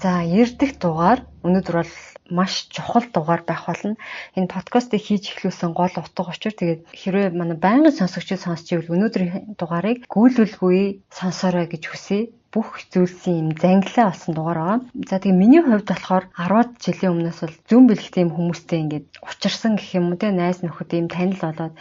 За, ярддаг дугаар өнөөдөр бол маш чухал дугаар байх болно. Энэ подкастыг хийж эхлүүлсэн гол утга учир тэгээд хэрвээ манай байнгын сонсогчид сонсч ивэл өнөөдрийн дугаарыг гүйлүүлгүй сонсоорой гэж хүсье. Бүх зүйлсийн юм зангилаа болсон дугаар байгаа. За тэгээ миний хувьд болохоор 10 жилийн өмнөөс бол зүүн бэлэгтэй юм хүмүүстэй ингээд учирсан гэх юм уу те найз нөхөд юм танил болоод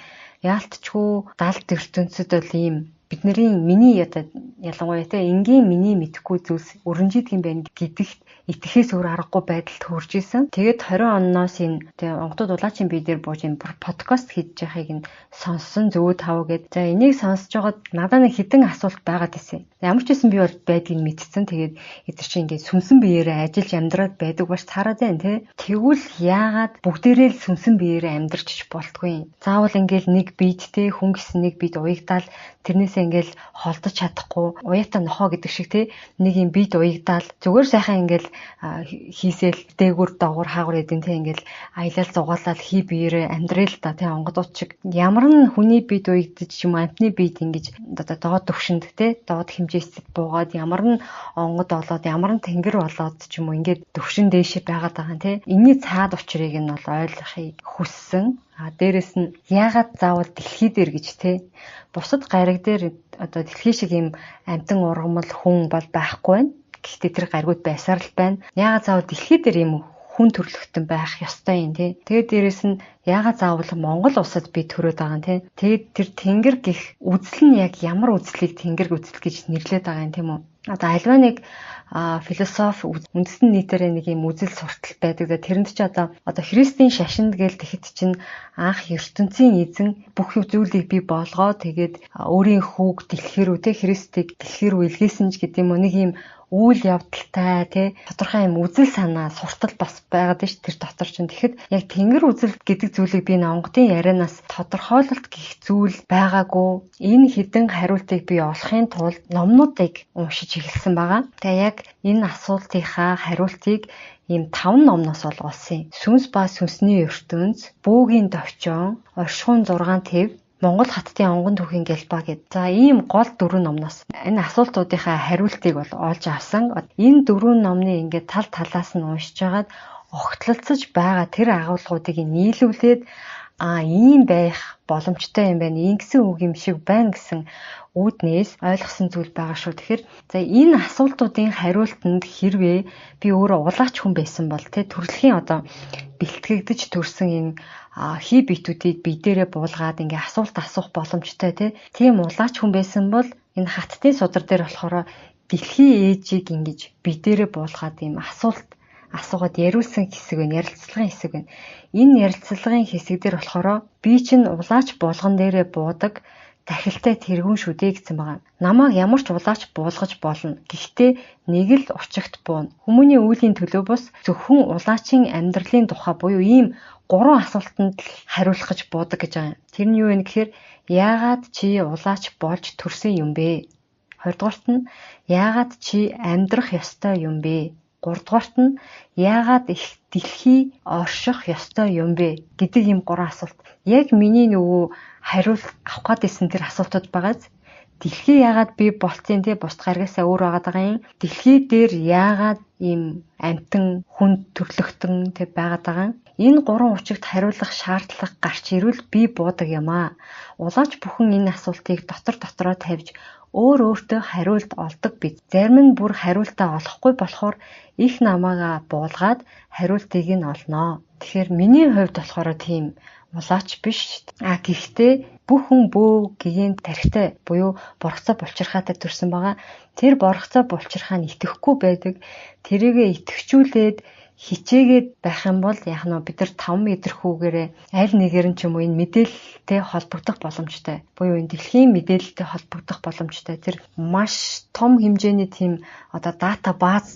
яалтчгүй далд ертөнцид бол ийм бидний миний ялангуяа те энгийн миний мэдхгүй зүйлс өрнжидэг юм байна гэдэгт итгэхээс өөр аргагүй байдалд хүрж исэн. Тэгээд 20 оноос энэ тэгээ онгодод улаачийн бие дээр бууж энэ подкаст хийж байгааг нь сонссон зөө тав гэд. За энийг сонсож байгаад надад нэг хідэн асуулт байгаад байсан. Ямар ч байсан би бол байдгийг мэдсэн. Тэгээд эдгээр чинь ингээд сүмсэн биеэрээ ажиллаж амьдраад байдаг бач тараад байна те. Тэгвэл яагаад бүгдээрээ л сүмсэн биеэрээ амьдрч болтгүй юм. Заавал ингээд нэг биедтэй хүн гэсэн нэг биед уягдаал тэрнээсээ ингээл холдож чадахгүй уяатаа нохоо гэдэг шиг те нэг юм бид уягдаал зүгээр сайхан ингээл хийсэл дээгүр доогуур хаагур эдэн те ингээл аялал зугаалал хий биеэрээ амьдрэл та те онгодууд шиг ямар нь хүний бид уягдаж юм амтны бид ингэж доод төвшөнд те доод хэмжээсэд буугаад ямар нь онгод олоод ямар нь тэнгэр болоод ч юм уу ингээд төвшин дээшээ байгаад байгаа те энэний цаад учрыг нь бол ойлгохыг хүссэн. Дээрэс нь яагаад заавал дэлхий дээр гэж те бусад гариг дээр одоо дэлхий шиг юм амтан ургамал хүн бол байхгүй байна. Гэхдээ тэр гаригуд байсаар л байна. Яагаад заавал дэлхий дээр юм хүн төрлөختөн байх ёстой юм те. Тэгээд дээрэс нь яагаад заавал Монгол улсад би төрөөд байгаа юм те. Тэгээд тэр тэнгэр гих үзэл нь яг ямар үзлийг тэнгэр үзэл гэж нэрлэдэг байгаа юм тийм үү? Одоо альва нэг философи үндэстэн нийтээрээ нэг юм үзэл суртал байдаг. Тэрэнд ч одоо Христийн шашинд гээл тэгэхэд чинь анх ертөнцийн эзэн бүх зүйлийг бий болгоо тэгээд өөрийн хүүг дэлхий рүү те Христийг дэлхий рүү илгээсэн ч гэдэг юм уу нэг юм үйл явдалтай те тодорхой юм үзэл санаа суртал бас байгаад ш тэр дотор чинь тэгэхэд яг тэнгэр үзэл гэдэг зүйлийг би онгодын ярианаас тодорхойлолт гэх зүйл байгаагүй. Энэ хідэн хариултыг би олохын тулд номнуудыг уншиж эхэлсэн байгаа. Тэгээ яг энэ асуултынхаа хариултыг ийм 5 номноос олгуулсан. Сүнс ба сүнсний ертөнц, бөөгийн товчон, оршихуун 6 тэв, Монгол хаттын онгон түүхийн гэлбаа гэд. За ийм гол 4 номноос энэ асуултуудынхаа хариултыг бол олж авсан. Энэ 4 номны ингээд тал талаас нь уншиж хагаад огтлолцож байгаа тэр агуулгуудыг нийлүүлээд ийм байх боломжтой юм байна. Ингэсэн үг юм шиг байна гэсэн үүднээс ойлгосон зүйл байгаа шүү. Тэгэхээр за энэ асуултуудын хариултанд хэрвээ би өөрөө улаач хүн байсан бол те төрөлхийн одоо бэлтгэгдэж төрсэн энэ хий битүүдийг бие дээрээ буулгаад ингээ асуулт асуух боломжтой тийм улаач хүн байсан бол энэ хаттын судар дээр болохоор дэлхийн ээжийг ингэж бие дээрээ буулгаад ийм асуулт асуугаад яриулсан хэсэг байна, ярилцлагын хэсэг байна. Энэ ярилцлагын хэсэг дээр болохоор би чинь улаач булган дээрээ буудаг дахилтай тэргүүн шүү дээ гэсэн байгаа. Намайг ямар ч улаач буулгаж болно. Гэхдээ нэг л учигт буuna. Хүмүүний үүлийн төлөө бус зөвхөн улаачийн амьдралын тухай буюу ийм 3 асуултанд хариулах гэж буудаг гэж байгаа юм. Тэр нь юу вэ гэхээр яагаад чи улаач болж төрсөн юм бэ? 2 дугаарт нь яагаад чи амьдрах ёстой юм бэ? 3 дугаарт нь яагаад их дэлхий орших ёстой юм бэ гэдэг ийм 3 асуулт. Яг миний нөгөө хариулт авах гэдсэн тэр асуултууд байгааз дэлхий яагаад бий болцсон те бусд гаригасаа өөр байгаа юм. Дэлхий дээр яагаад ийм амтан хүн төрлөختөн те байгаад байгаа юм. Энэ 3 учигт хариулах шаардлага гарч ирвэл би буудаг юм аа. Улаач бүхэн энэ асуултыг дотороо тавьж өөртөө хариулт олдог биз. Зарим нь бүр хариултаа олохгүй болохоор их намаагаа буулгаад хариултыг нь олноо. Тэгэхээр миний хувьд болохоор тийм улаач биш. Гэхдээ бүх хүн бөө гэгийн тархитай буюу боргоцоо булчирхаатай төрсэн байгаа. Тэр боргоцоо булчирхаа нь итгэхгүй байдаг. Тэрийгэ итгэжүүлээд хичээгээд байх юм бол яг нь бид нар 5 мэдрэхүүгээрээ аль нэгээр нь ч юм уу энэ мэдээлэлтэй холбогдох боломжтой. Буюу энэ дэлхийн мэдээлэлтэй холбогдох боломжтой. Тэр маш том хэмжээний тийм одоо дата бааз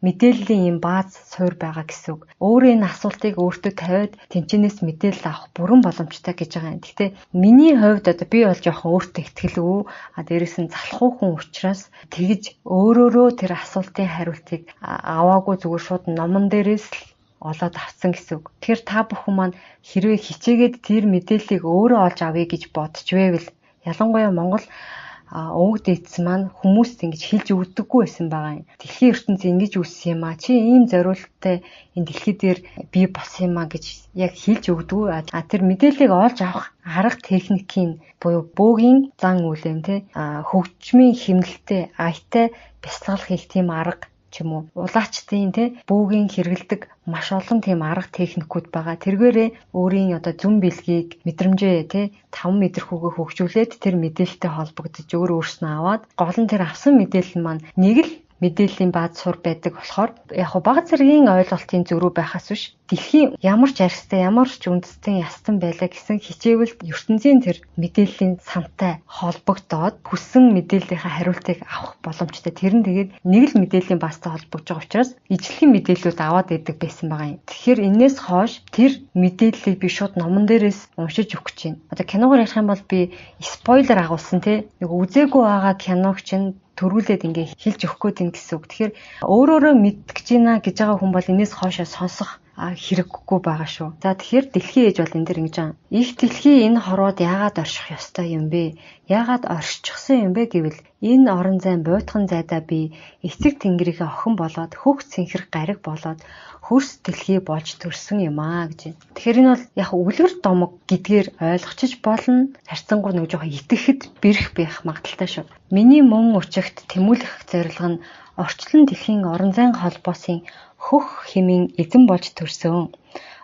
мэдээллийн юм бааз суур байгаа гэсэн үг. Өөрөө энэ асуултыг өөртөө тавиад тэнцэнээс мэдээлэл авах бүрэн боломжтой гэж байгаа юм. Гэхдээ миний хувьд одоо би бол жоохон өөртөө ихтгэлгүй. Дээрээс нь залхуу хүн учраас тэгж өөрөөрөө тэр асуултын хариултыг аваагүй зүгээр шууд номон дээрээс л олоод авсан гэсэн үг. Тэгэхээр та бүхэн маань хэрвээ хичээгээд тэр мэдээллийг өөрөө олж авъя гэж бодож байвал ялангуяа Монгол өвөг дээдс маань хүмүүст ингэж хэлж өгдөггүй байсан байгаа юм. Дэлхийн ертөнцийн ингэж үссэн юм аа. Чи ийм зориулттай энэ дэлхий дээр бий болсон юм аа гэж яг хэлж өгдөггүй. Тэр мэдээллийг олж авах арга техникийн буюу бөөгийн зан үйл юм те. Хөгжмийн хэмнэлтэд аятай бясалгал хийх тийм арга ч юм уу, улаачдын те бөөгийн хэрэгэлдэг маш олон тийм арга техникүүд байгаа. Тэргээрээ өөрийн одоо зүн бэлгийг мэдрэмжээ те 5 мэдрэхүүгээ хөгжүүлээд тэр мэдээлэлтэй холбогдож өөрснөө аваад гол нь тэр авсан мэдээлэл маань нэг л мэдээллийн бааз сур байдаг болохоор яг бага зэргийн ойлголтын зөрүү байхаас биш дэлхийн ямар ч арьстай ямар ч үндэстэн ястан байлаа гэсэн хичээвэл ертөнцийн тэр мэдээллийн сантай холбогдоод хүссэн мэдээллийнхаа хариултыг авах боломжтой. Тэр нь тэгээд нэг л мэдээллийн баазтай холбогдож байгаа учраас ижлэхэн мэдээллүүд аваад идэг байсан байгаа юм. Тэгэхээр энээс хойш тэр мэдээллийг би шууд номон дээрээс уншиж өгч чинь. Одоо киногоор ярих юм бол би спойлер агуулсан те нэг үзээгүй байгаа киног чинь төрүүлээд ингээ хэлж өгөх гээд ин гэсэн үг. Тэгэхээр өөрөөрөө мэдгэж байна гэж байгаа хүн бол энэс хоошоо сонсох хэрэггүй байгаа шүү. За тэгэхээр дэлхийн ээж бол энэ дэр ингэж байгаа. Их дэлхий энэ хорвоод яагаад орших ёстой юм бэ? Яагаад оршчихсан юм бэ гэвэл энэ орон зайн буйтхан зайдаа би эцэг тэнгэрийнхээ охин болоод хөх цэнхэр гариг болоод хөрс дэлхий болж төрсөн юм аа гэж. Тэгэхээр энэ бол яг үлгэр домог гэдгээр ойлгочих болно. Харьцангуй нэг жоохон итгэхэд бэрх байх магадaltaй шүү. Миний мөн учигт тэмүүлэх зорилго нь орчлон дэлхийн орон зайн холбоосын хөх хэмийн эзэн болж төрсөн.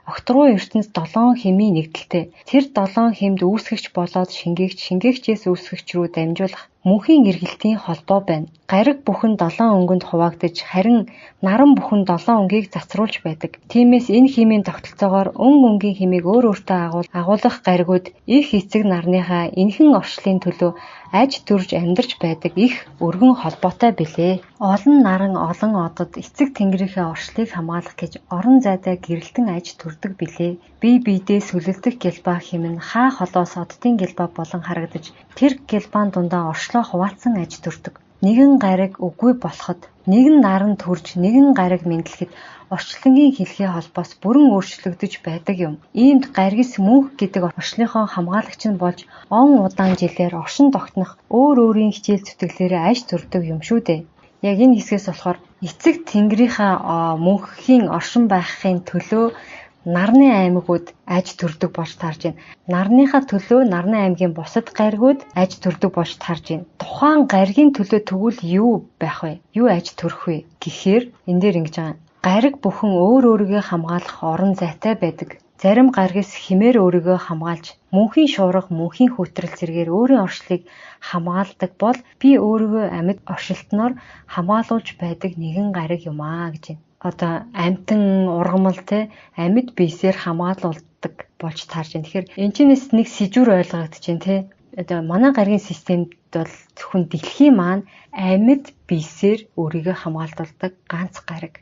Огтруу ертөнц 7 хэмийн нэгдэлтэй. Тэр 7 хэмд үүсгэгч болоод шингээгчээс үүсгэгч рүү дамжуулах мөнхийн эргэлтийн холбоо байна. Гариг бүхэн 7 өнгөнд хуваагдаж харин наран бүхэн 7 өнгийг засруулж байдаг. Тиймээс энэ хэмийн тогтолцоогоор өнгийн хэмийг өөр өөртөө агуулах гаригууд их эцэг нарныхаа энхэн орчлын төлөө аж төрж амьдарч байдаг их өргөн холбоотой билээ. Олон наран олон одод эцэг тэнгэрийнхээ орчлыг хамгаалах гэж орон зайдаа гэрэлтэн аж төрдөг билээ. Бие биедээ сүлэлдэх гэлбаа хэмнэн хаа холоос оддын гэлбаа болон харагдаж тэр гэлбаан дундаа орчлоо хуваалцсан аж төрдөг. Нэгэн гариг үгүй болоход нэгэн наран төрж нэгэн гариг мэдлэхэд орчлонгийн хэлхээ холбоос бүрэн өөрчлөгдөж байдаг юм. Иймд гаргис мөнх гэдэг орчлынхоо хамгаалагч нь болж он удаан жилээр оршин тогтнох өөр өөрийн хичээл зүтгэлээрээ аж төрдөг юм шүү дээ. Яг энэ хэсгээс болохоор эцэг тэнгэрийнхаа мөнхийн оршин байхын төлөө нарны аймагуд аж төрдөг болж тарж байна. Нарныхаа төлөө нарны аймгийн бусад гаригуд аж төрдөг болж тарж байна. Тухайн гаригийн төлөө тэгвэл юу байх вэ? Юу аж төрөх вэ гэхээр энэ дээр ингэж байгаа. Гариг бүхэн өөр өөрийгөө хамгаалах орон зайтай байдаг. Зарим гаригс химээр өөрийгөө хамгаалж, мөнхийн шуурга, мөнхийн хөтрөл зэргээр өөрийн оршлыг хамгаалдаг бол би өөрийгөө амьд оршилтноор хамгаалуулж байдаг нэгэн гариг юм аа гэж байна. Одоо амьтан ургамал те амьд биесээр хамгаалуулдаг болж таарж байна. Тэгэхээр энэ чинээс нэг сэжүүр ойлгогдож байна те. Одоо манай гаригийн системд бол зөвхөн дэлхийн маань амьд биесээр өөрийгөө хамгаалуулдаг ганц гариг.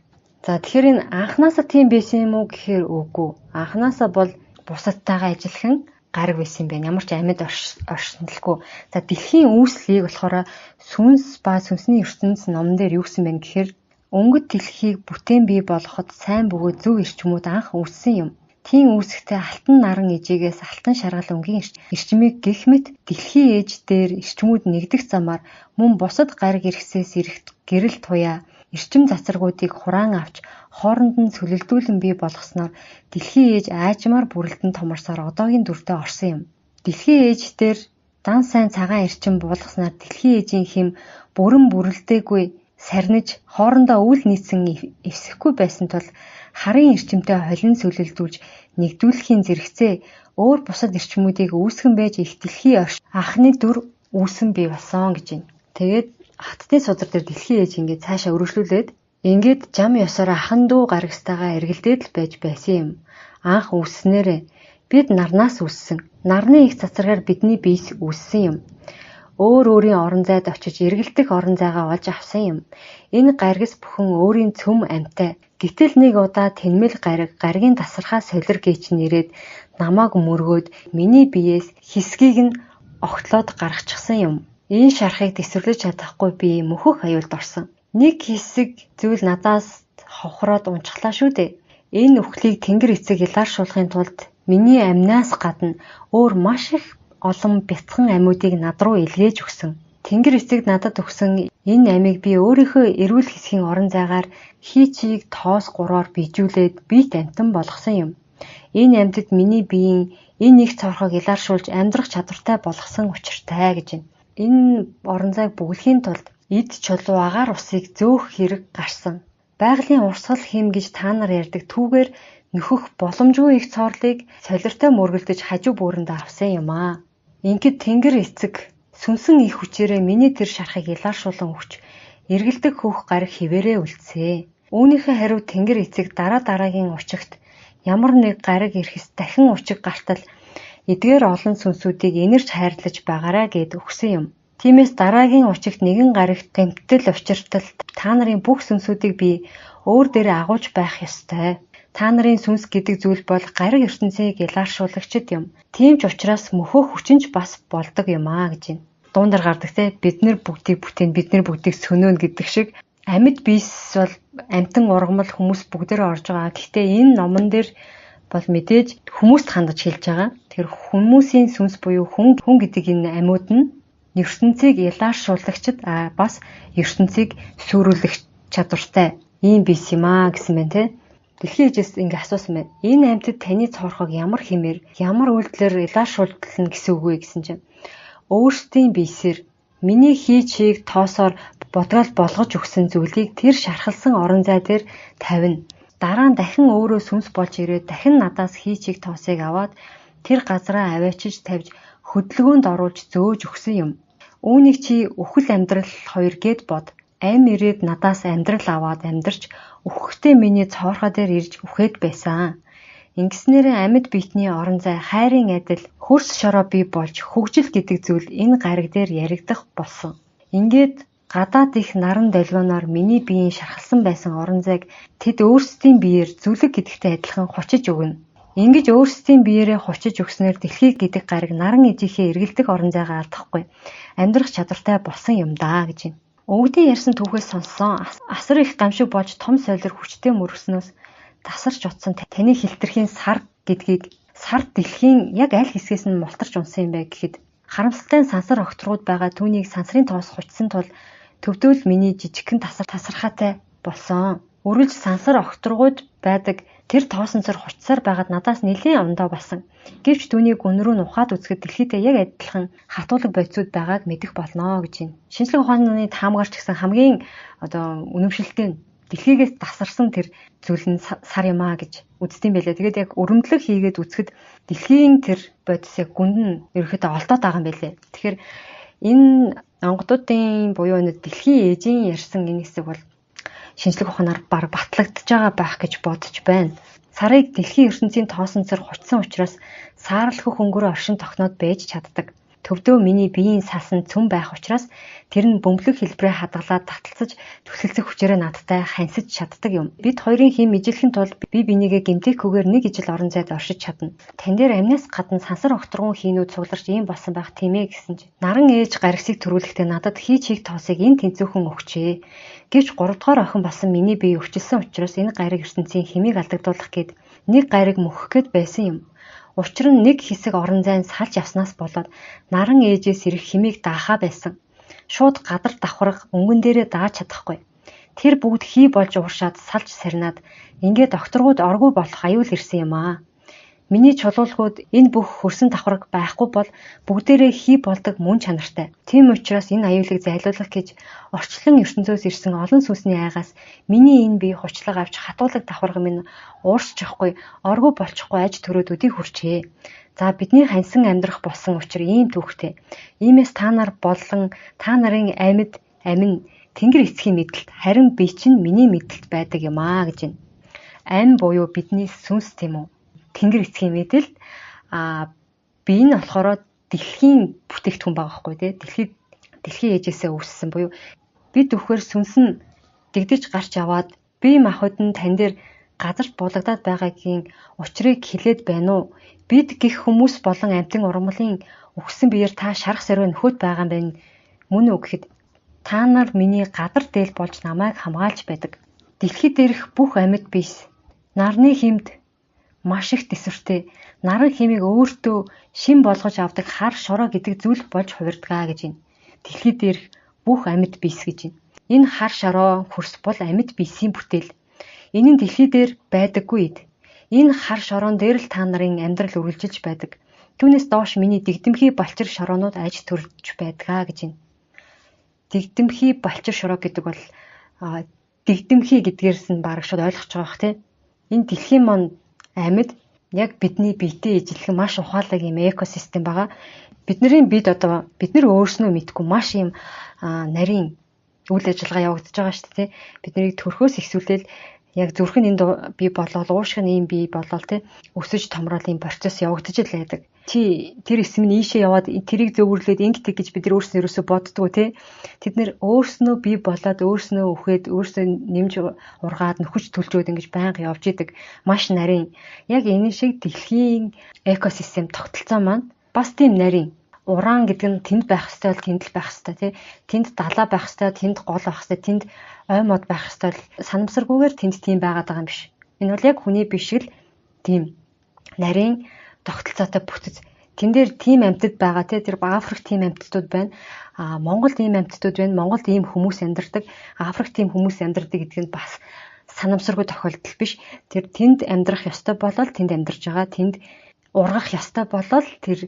За тэгэхээр энэ анханасаа тийм байсан юм уу гэхээр үгүй. Анханасаа бол бусадтайгаа ажиллахан гариг байсан юм байна. Ямар ч амьд оршинлгүй. За дэлхийн үүслийг болохоор сүнс ба сүнсний ертөнц номон дээр юу гэсэн бэ гэхээр өнгөт дэлхийг бүтээн бий болгоход сайн бөгөөд зөв эрчмүүд анх үүссэн юм. Тийм үүсэхдээ алтан наран ижигээс алтан шаргал өнгийн эрчмийг гэх мэт дэлхийн ээж дээр эрчмүүд нэгдэх замаар мөн бусад гариг иргэсээс ирэх гэрэл туяа эрчим цацрагуудыг хураан авч хооронд нь сүлэлдүүлэн бий болгосноор дэлхийн ээж аажмаар бүрэлдэн томорсоор одоогийн дүрдээ орсон юм. Дэлхийн ээж дээр дан сайн цагаан эрчим буулгаснаар дэлхийн ээжийн хэм бүрэн бүрэлдээгүй сарниж хоорондоо үл нийцсэн эвсэхгүй байсан тул харын эрчимтэй холин сүлэлдүүлж нэгдүүлэхийн зэрэгцээ өөр бусад эрчмүүдийг үүсгэн байж их дэлхийн анхны дүр үүсэн бий болсон гэж байна. Тэгээд хаттын судар дээр дэлхийн ээж ингээд цаашаа өргөжлүүлээд ингээд зам ёсоор ахан дүү гарагстайгаа эргэлдээд л байж байсан юм. Анх үүснээрээ бид нарнаас үүссэн. Нарны их цацрагаар бидний биес үүссэн юм. Өөр өөрийн орон зайд очиж эргэлдэх орон зайгаа олж авсан юм. Энэ гаригс бүхэн өөрийн цөм амьтай. Гэтэл нэг удаа тэнмэл гаригийн тасархаа солир гээч нэрээд намааг мөргөөд миний биеэс хэсгийг нь огтлоод гаргачихсан юм. Энэ шарахыг тэсвэрлэж чадахгүй би мөхөх аюулд орсон. Нэг хэсэг зүйл надаас ховхроод унчглаа шүү дээ. Энэ өхлийг тэнгэр эцэг илааршуулахын тулд миний амнаас гадна өөр маш их олон бяцхан амьуудыг над руу илгээж өгсөн. Тэнгэр эцэг надад өгсөн энэ амийг би өөрийнхөө эрүүл хэсгийн орон зайгаар хийчийг тоос 3-оор bijүүлээд биет амтан болгосон юм. Энэ амьтад миний биеийн энэ их цорхог илааршуулж амьдрах чадвартай болгосон учиртай гэж байна. Энэ орон зайг бүглэхийн тулд эд чулуу агаар усыг зөөх хэрэг гарсан. Байгалийн урсгал хэм гэж та нар ярьдаг түүгээр нөхөх боломжгүй их цоорлыг солиртой мөргөлдөж хажуу бүүрэнд авсан юм аа. Ингээд тэнгэр эцэг сүнсэн их хүчээрээ миний тэр шархыг илааршуулан өгч эргэлдэг хөөх гариг хിവэрээ үлдсэ. Үүнийхээ хариу тэнгэр эцэг дараагийн учигт ямар нэг гариг ирэхс дахин учиг гартал эдгээр олон сүнсүүдийг инэрч хайрлаж байгаарай гэд өгсөн юм. Тиймээс дараагийн учигт нэгэн гаригт гэмтэл учиртал та нарын бүх сүнсүүдийг би өөр дээрээ агуулж байх ёстой. Та нарын сүнс гэдэг зүйл бол гариг ертөнцийг илааршуулагчд юм. Тийм ч учраас мөхөх хүчинч бас болдог юм аа гэж байна. Дуундар гардаг те бид нар бүгдийг бүтээн бид нар бүгдийг сөнөөн гэдэг шиг амьд биес бол амтан ургамал хүмүүс бүгдээрээ орж байгаа. Гэхдээ энэ номон дээр бол мэдээж хүмүүст хандаж хэлж байгаа. Тэр хүмүүсийн сүнс буюу хүн гэдэг энэ амьуд нь ертөнцийг илааршуулагчд бас ертөнцийг сүрүүлэх чадвартай ийм биес юм аа гэсэн байна те. Дэлхийн ээжээс ингэ асуусан байна. Энэ амьтад таны цоорхог ямар хэмээр ямар үйлдэлээр илааршуулна гэсэн үг вэ гэсэн чинь өөрсдийн биесээр миний хийчийг тоосоор бодгол болгож өгсөн зүйлийг тэр шархалсан орон зай дээр тавина. Дараа нь дахин өөрөө сүнс болж ирээд дахин надаас хийчийг тоосыг аваад тэр газараа аваачиж тавьж хөдөлгөөнд оруулж зөөж өгсөн юм. Үүнийг чи үхэл амьдрал 2 гээд бод. Ам ирээд надаас амьдрал аваад амьдарч үхэхдээ миний цоорхоо дээр ирж үхээд байсан. Ингэснээр амьд биетний орон зай хайрын адил хөрс шороо бий болж хөгжил гэдэг зүйл энэ гариг дээр яригдах болсон. Ингээд гадаад их наран долгионоор миний биеийн шархалсан байсан орон зайг тэд өөрсдийн биеэр зүлэг гэдэгтэй адилхан хучиж өгнө. Ингэж өөрсдийн биеэрээ хучиж өгснээр дэлхий гэдэг гариг наран ижийнхээ эргэлдэх орон зайгаа алдахгүй амьдрах чадвартай болсон юм даа гэж байна. Өвгдийн ярьсан түүхээс сонссон асар их гамшиг болж том солир хүчтэй мөргснөөс тасарч утсан таны хилтерхийн сар гэдгийг сар дэлхийн яг аль хэсгээс нь мултарч унсан юм бэ гэхэд харамсалтай сансар огторгууд байгаа түүнийг сансрын тоос хучсан тул төвдөл миний жижигхэн тасархаатай болсон. Үргэлж сансар огторгууд байдаг тэр тоосонцор хучсаар байгаад надаас нэлээд ондоо болсон. Гэвч түүнийг гүн рүү нухаад үзэхэд дэлхийдээ яг адилхан хатуулга бодисуд байгааг мэдэх болно гэж байна. Шинжлэх ухааны таамагч гэсэн хамгийн үнэмшилтэй дэлхийгээс тасарсан тэр зүйл нь сар юм аа гэж үздэм байлаа. Тэгээд яг өрөмдлөг хийгээд үзэхэд дэлхийн тэр бодис яг гүнд нь ерөөхдөө олдоод байгаа юм байлээ. Тэгэхээр энэ онгодуудын буюу дэлхийн ээжийн ярьсан энэ хэсэг бол шинжлэх ухаанаар баг батлагдж байгаа байх гэж бодож байна. Сарыг дэлхийн ертөнцийн тоосонцор хучсан учраас саарлах хөнгөрөө оршин тогтноод байж чаддаг. Төвдөө миний биеийн сасан цөм байх учраас тэр нь бөмбөлөг хэлбэрээ хадгалаад таталцаж түлхэлцэх хүчээрээ надтай хансиж чаддаг юм. Бид хоёрын хэм ижилхэн тул би бинийгээ гэмтээхгүйгээр нэг ижил орон зайд оршиж чадна. Тан дээр амнаас гадна сансар огторгон хийнүүд цугларч ийм болсон байх тийм ээ гэсэн чинь. Наран ээж гаригсыг төрүүлэхдээ надад хийчийг тоосыг энэ тэнцүүхэн өгчээ. Гэвч 3 дугаар охин болсон миний бие өвчлсөн учраас энэ гариг ертөнцийн хэмийг алдагдуулах гээд нэг гариг мөхөх гээд байсан юм. Учир нь нэг хэсэг орон зайн салж явснаас болоод наран ээжээс ирэх хэмийг даахаа байсан. Шууд гадар давхрах өнгөн дээрээ дааж чадахгүй. Тэр бүгд хий болж ууршаад салж сарнаад ингээд докторгууд оргүй болох аюул ирсэн юм аа. Миний чулуулгууд энэ бүх хөрсөн давхраг байхгүй бол бүгдээрээ хий болдог мөн чанартай. Тийм учраас энэ аюулыг зайлуулах гэж орчлон ертөнцөөс ирсэн олон сүнсний айгаас миний энэ бие хучлаг авч хатуулаг давхраг минь уурсчихгүй, оргүй болчихгүй аж төрөөд өдий хүрчээ. За бидний ханьсан амьдрах болсон учраас ийм түүхтэй. Иймээс та нар болон та нарын амьд амин Тэнгэр эцгийн мэдлэлт харин би чинь миний мэдлэлт байдаг юм аа гэж байна. Ам буюу бидний сүнс тийм үү? Тэнгэр эцгийн мэдэлд бие нь болохоор дэлхийн бүтээгдэхүүн байгаа байхгүй тий. Дэлхийн ээжээсээ үүссэн буюу бид өвхөр сүнс нь дэгдэж гарч аваад бие махбод нь тань дээр газарт буулгадаад байгаагийн учрыг хэлээд байна уу? Бид гих хүмүүс болон амьтан ургамлын өгсөн биеэр та шарах сарвэ нөхөд байгаа юм байна. Мөн үү гэхэд та нар миний гадар дээл болж намайг хамгаалж байдаг. Дэлхий дээрх бүх амьд биес нарны хэмд маш их төсвөртэй наран хэмийг өөртөө шин болгож авдаг хар шороо гэдэг зүйл болж хувирдгаа гэж байна. дэлхий дээрх бүх амьд биес гэж байна. Энэ хар шороо хөрс бол амьд биесийн бүтээл. Энэ нь дэлхий дээр байдаггүй эд. Энэ хар шороон дээр л та нарын амьдрал үргэлжилж байдаг. Түүнээс доош миний дэгдэмхий балчир шороонууд аж төрж байдгаа гэж байна. Дэгдэмхий балчир шороо гэдэг бол дэгдэмхий гэдгээрс нь бараг шууд ойлгож байгаа бах тийм. Энэ дэлхийн манд амьд яг бидний биетэй ижилхэн маш ухаалаг юм экосистем байгаа. Бидний бид өөрснөө мэдгүй маш юм нарийн үйл ажиллагаа явагдаж байгаа шүү дээ. Биднийг төрхөөс ихсүүлэл яг зүрх нь энд бий болол, уушиг нь ийм бий болол тий өсөж томрол ийм процесс явагдаж л байдаг. Тэр эсэм нь ийшээ яваад тэрийг зөвөрлөөд ингэдэг гэж бид нар өөрснөө ерөөсөө боддгоо тий. Тэд нэр өөрснөө бий болоод өөрснөө үхээд өөрснөө нэмж ургаад нөхөж төлжөөд ингэж байнга явж идэг. Маш нарийн. Яг энэ шиг дэлхийн экосистем тогтолцоо маань бас тийм нарийн. Уран гэдэг нь тэнд байх ёстой бол тэнд л байх ёстой тий. Тэнд далаа байх ёстой, тэнд гол байх ёстой, тэнд ой мод байх ёстой л санамсаргүйгээр тэнд тийм байгаад байгаа юм биш. Энэ бол яг хүний биш л тийм нарийн тогтолцоотой бүтэц. Тэн дээр тийм амьтад байгаа тий. Тэр Африк тийм амьтдууд байна. Монголд ийм амьтдууд байна. Монголд ийм хүмүүс амьдардаг. Африкт тийм хүмүүс амьдардаг гэдэг нь бас санамсаргүй тохиолдол биш. Тэр тэнд амьдрах ёстой болол тэнд амьдарч байгаа. Тэнд ургах ёстой болол тэр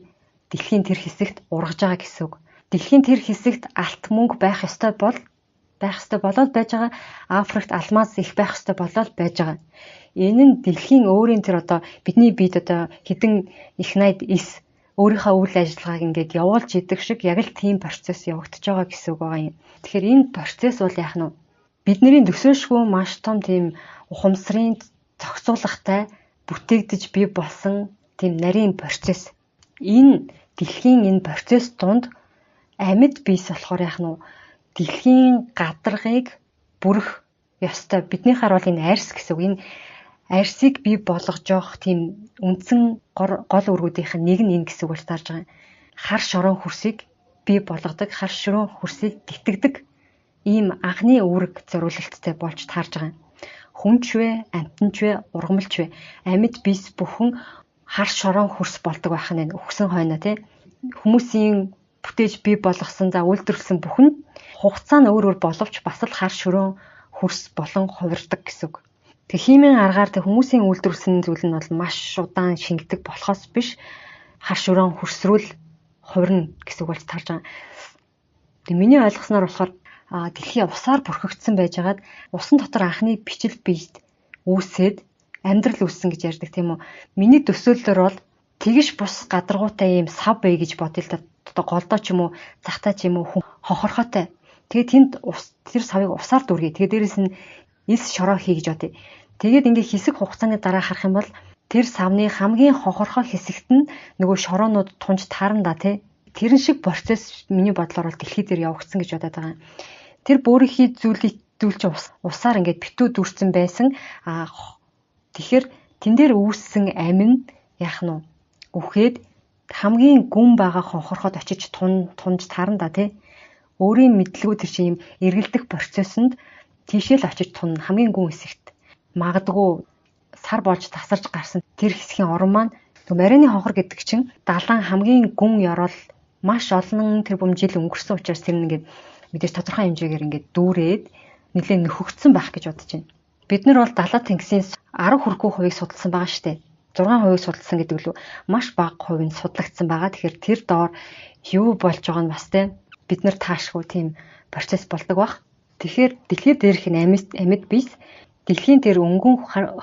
дэлхийн тэр хэсэгт ургаж байгаа гэсэн үг. Дэлхийн тэр хэсэгт алт мөнгө байх ёстой болоод байж байгаа. Африкт алмаз их байх ёстой болоод байж байгаа. Энэ нь дэлхийн өөрийн тэр одоо бидний биед одоо хэдэн их найд эс өөрийнхөө үйл ажиллагааг ингээд явуулж идэг шиг яг л тийм процесс явагдаж байгаа гэсэн үг байгаа юм. Тэгэхээр энэ процесс бол яах нь бидний төсөөлшгүй маш том тийм ухамсарын зохицуулагтай бүтээгдэж бий болсон тийм нарийн процесс. Энэ дэлхийн энэ процесс донд амьд биес болохоор яах нь дэлхийн гадаргыг бүрэх ёстой. Биднийхаар бол энэ арьс гэсэн үг. Энэ арьсыг бий болгож явах тийм үндсэн гол өргүүдийнх нь нэг нь энэ гэсэн үг болж тарж байгаа. Хар шорон хөрсийг бий болгодог, хар шорон хөрсийг тэтгдэг ийм анхны үүрэг зориулалттай болж тарж байгаа. Хүнч вэ, амтанч вэ, ургамалч вэ, амьд биес бүхэн хар шорон хөрс болдог байх нь өгсөн хойно тий. Хүмүүсийн бүтээж бий болгосон за үйлдвэрлэсэн бүхэн хугацаа нь өөр боловч бас л хар шорон хөрс болон хувирдаг гэсэн үг. Тэг химийн аргаар тэг хүмүүсийн үйлдвэрлэсэн зүйл нь бол маш удаан шингэдэг болохоос биш хар шорон хөрсрүүл хувирна гэсэн үг болж тарж байгаа. Тэг миний ойлгосноор болохоор дэлхий усаар бүрхэгдсэн байжгаад усан дотор анхны бичил биед үүсээд амьдрал үүссэн гэж ярьдаг тийм үү. Миний төсөөллөөр бол тэгш бус гадаргуутай ийм сав бай гэж бодъё л да. Одоо голдоо ч юм уу, захтай ч юм уу хохорхотой. Тэгээ тэнд тэр савыг усаар дүргий. Тэгээ дээрэс нь эс шороо хий гэж бодъё. Тэгээд ингээ хэсэг хугацааны дараа харах юм бол тэр савны хамгийн хохорхоо хэсэгт нь нөгөө шороонууд тунж таарна да тий. Тэрэн шиг процесс миний бодлоор бол дэлхий дээр явагдсан гэж бодоод байгаа. Тэр бүрийнхий зүйл чинь усаар ингээд битүү дүрцэн байсан. Тэгэхээр тэн дээр үүссэн амин яах нь үхээд хамгийн гүн байгаа хонхорхоод очиж тунж таарна да тий. Өөрийн мэдлгүй тэр чинь юм эргэлдэх процессонд тийшээ л очиж тунна хамгийн гүн хэсэгт. Магадгүй сар болж тасарч гарсан тэр хэсгийн орон маань марины хонхор гэдэг чинь далайн хамгийн гүн ёрол маш олон тэр бүм жил өнгөрсөн учраас тэр нэгээд мэдээж тодорхой хэмжээгээр ингээд дүүрээд нэлээд нөхөгдсөн байх гэж бодож байна. Бид нар бол далай тэнгисийн 10 хүрэхгүй хувийг судалсан байгаа шүү дээ. 6% судалсан гэдэг лүү маш бага хувь нь судлагдсан байгаа. Тэгэхээр тэр доор юу болж байгаа нь бас те бид нар таашгүй тийм процесс болдог бах. Тэгэхээр дэлхийд дээрх амьд биес дэлхийн тэр өнгөн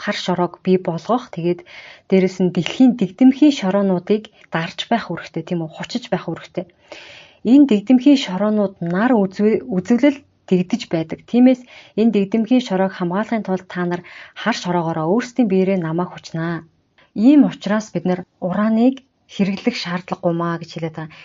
хар шороог бий болгох тэгээд дээрэс нь дэлхийн дэгдэмхий шороонуудыг дарж байх үүрэгтэй тийм үү хучиж байх үүрэгтэй. Энэ дэгдэмхий шороонууд нар үзүүлэл тэгдэж байдаг. Тиймээс энэ дэгдэмхий шороог хамгаалахын тулд та нар хар шороогоороо өөрсдийн биеэрээ намаа хүчнаа. Ийм учраас бид нар урааныг хэрэглэх шаардлагагүй маа гэж хэлээд байгаа.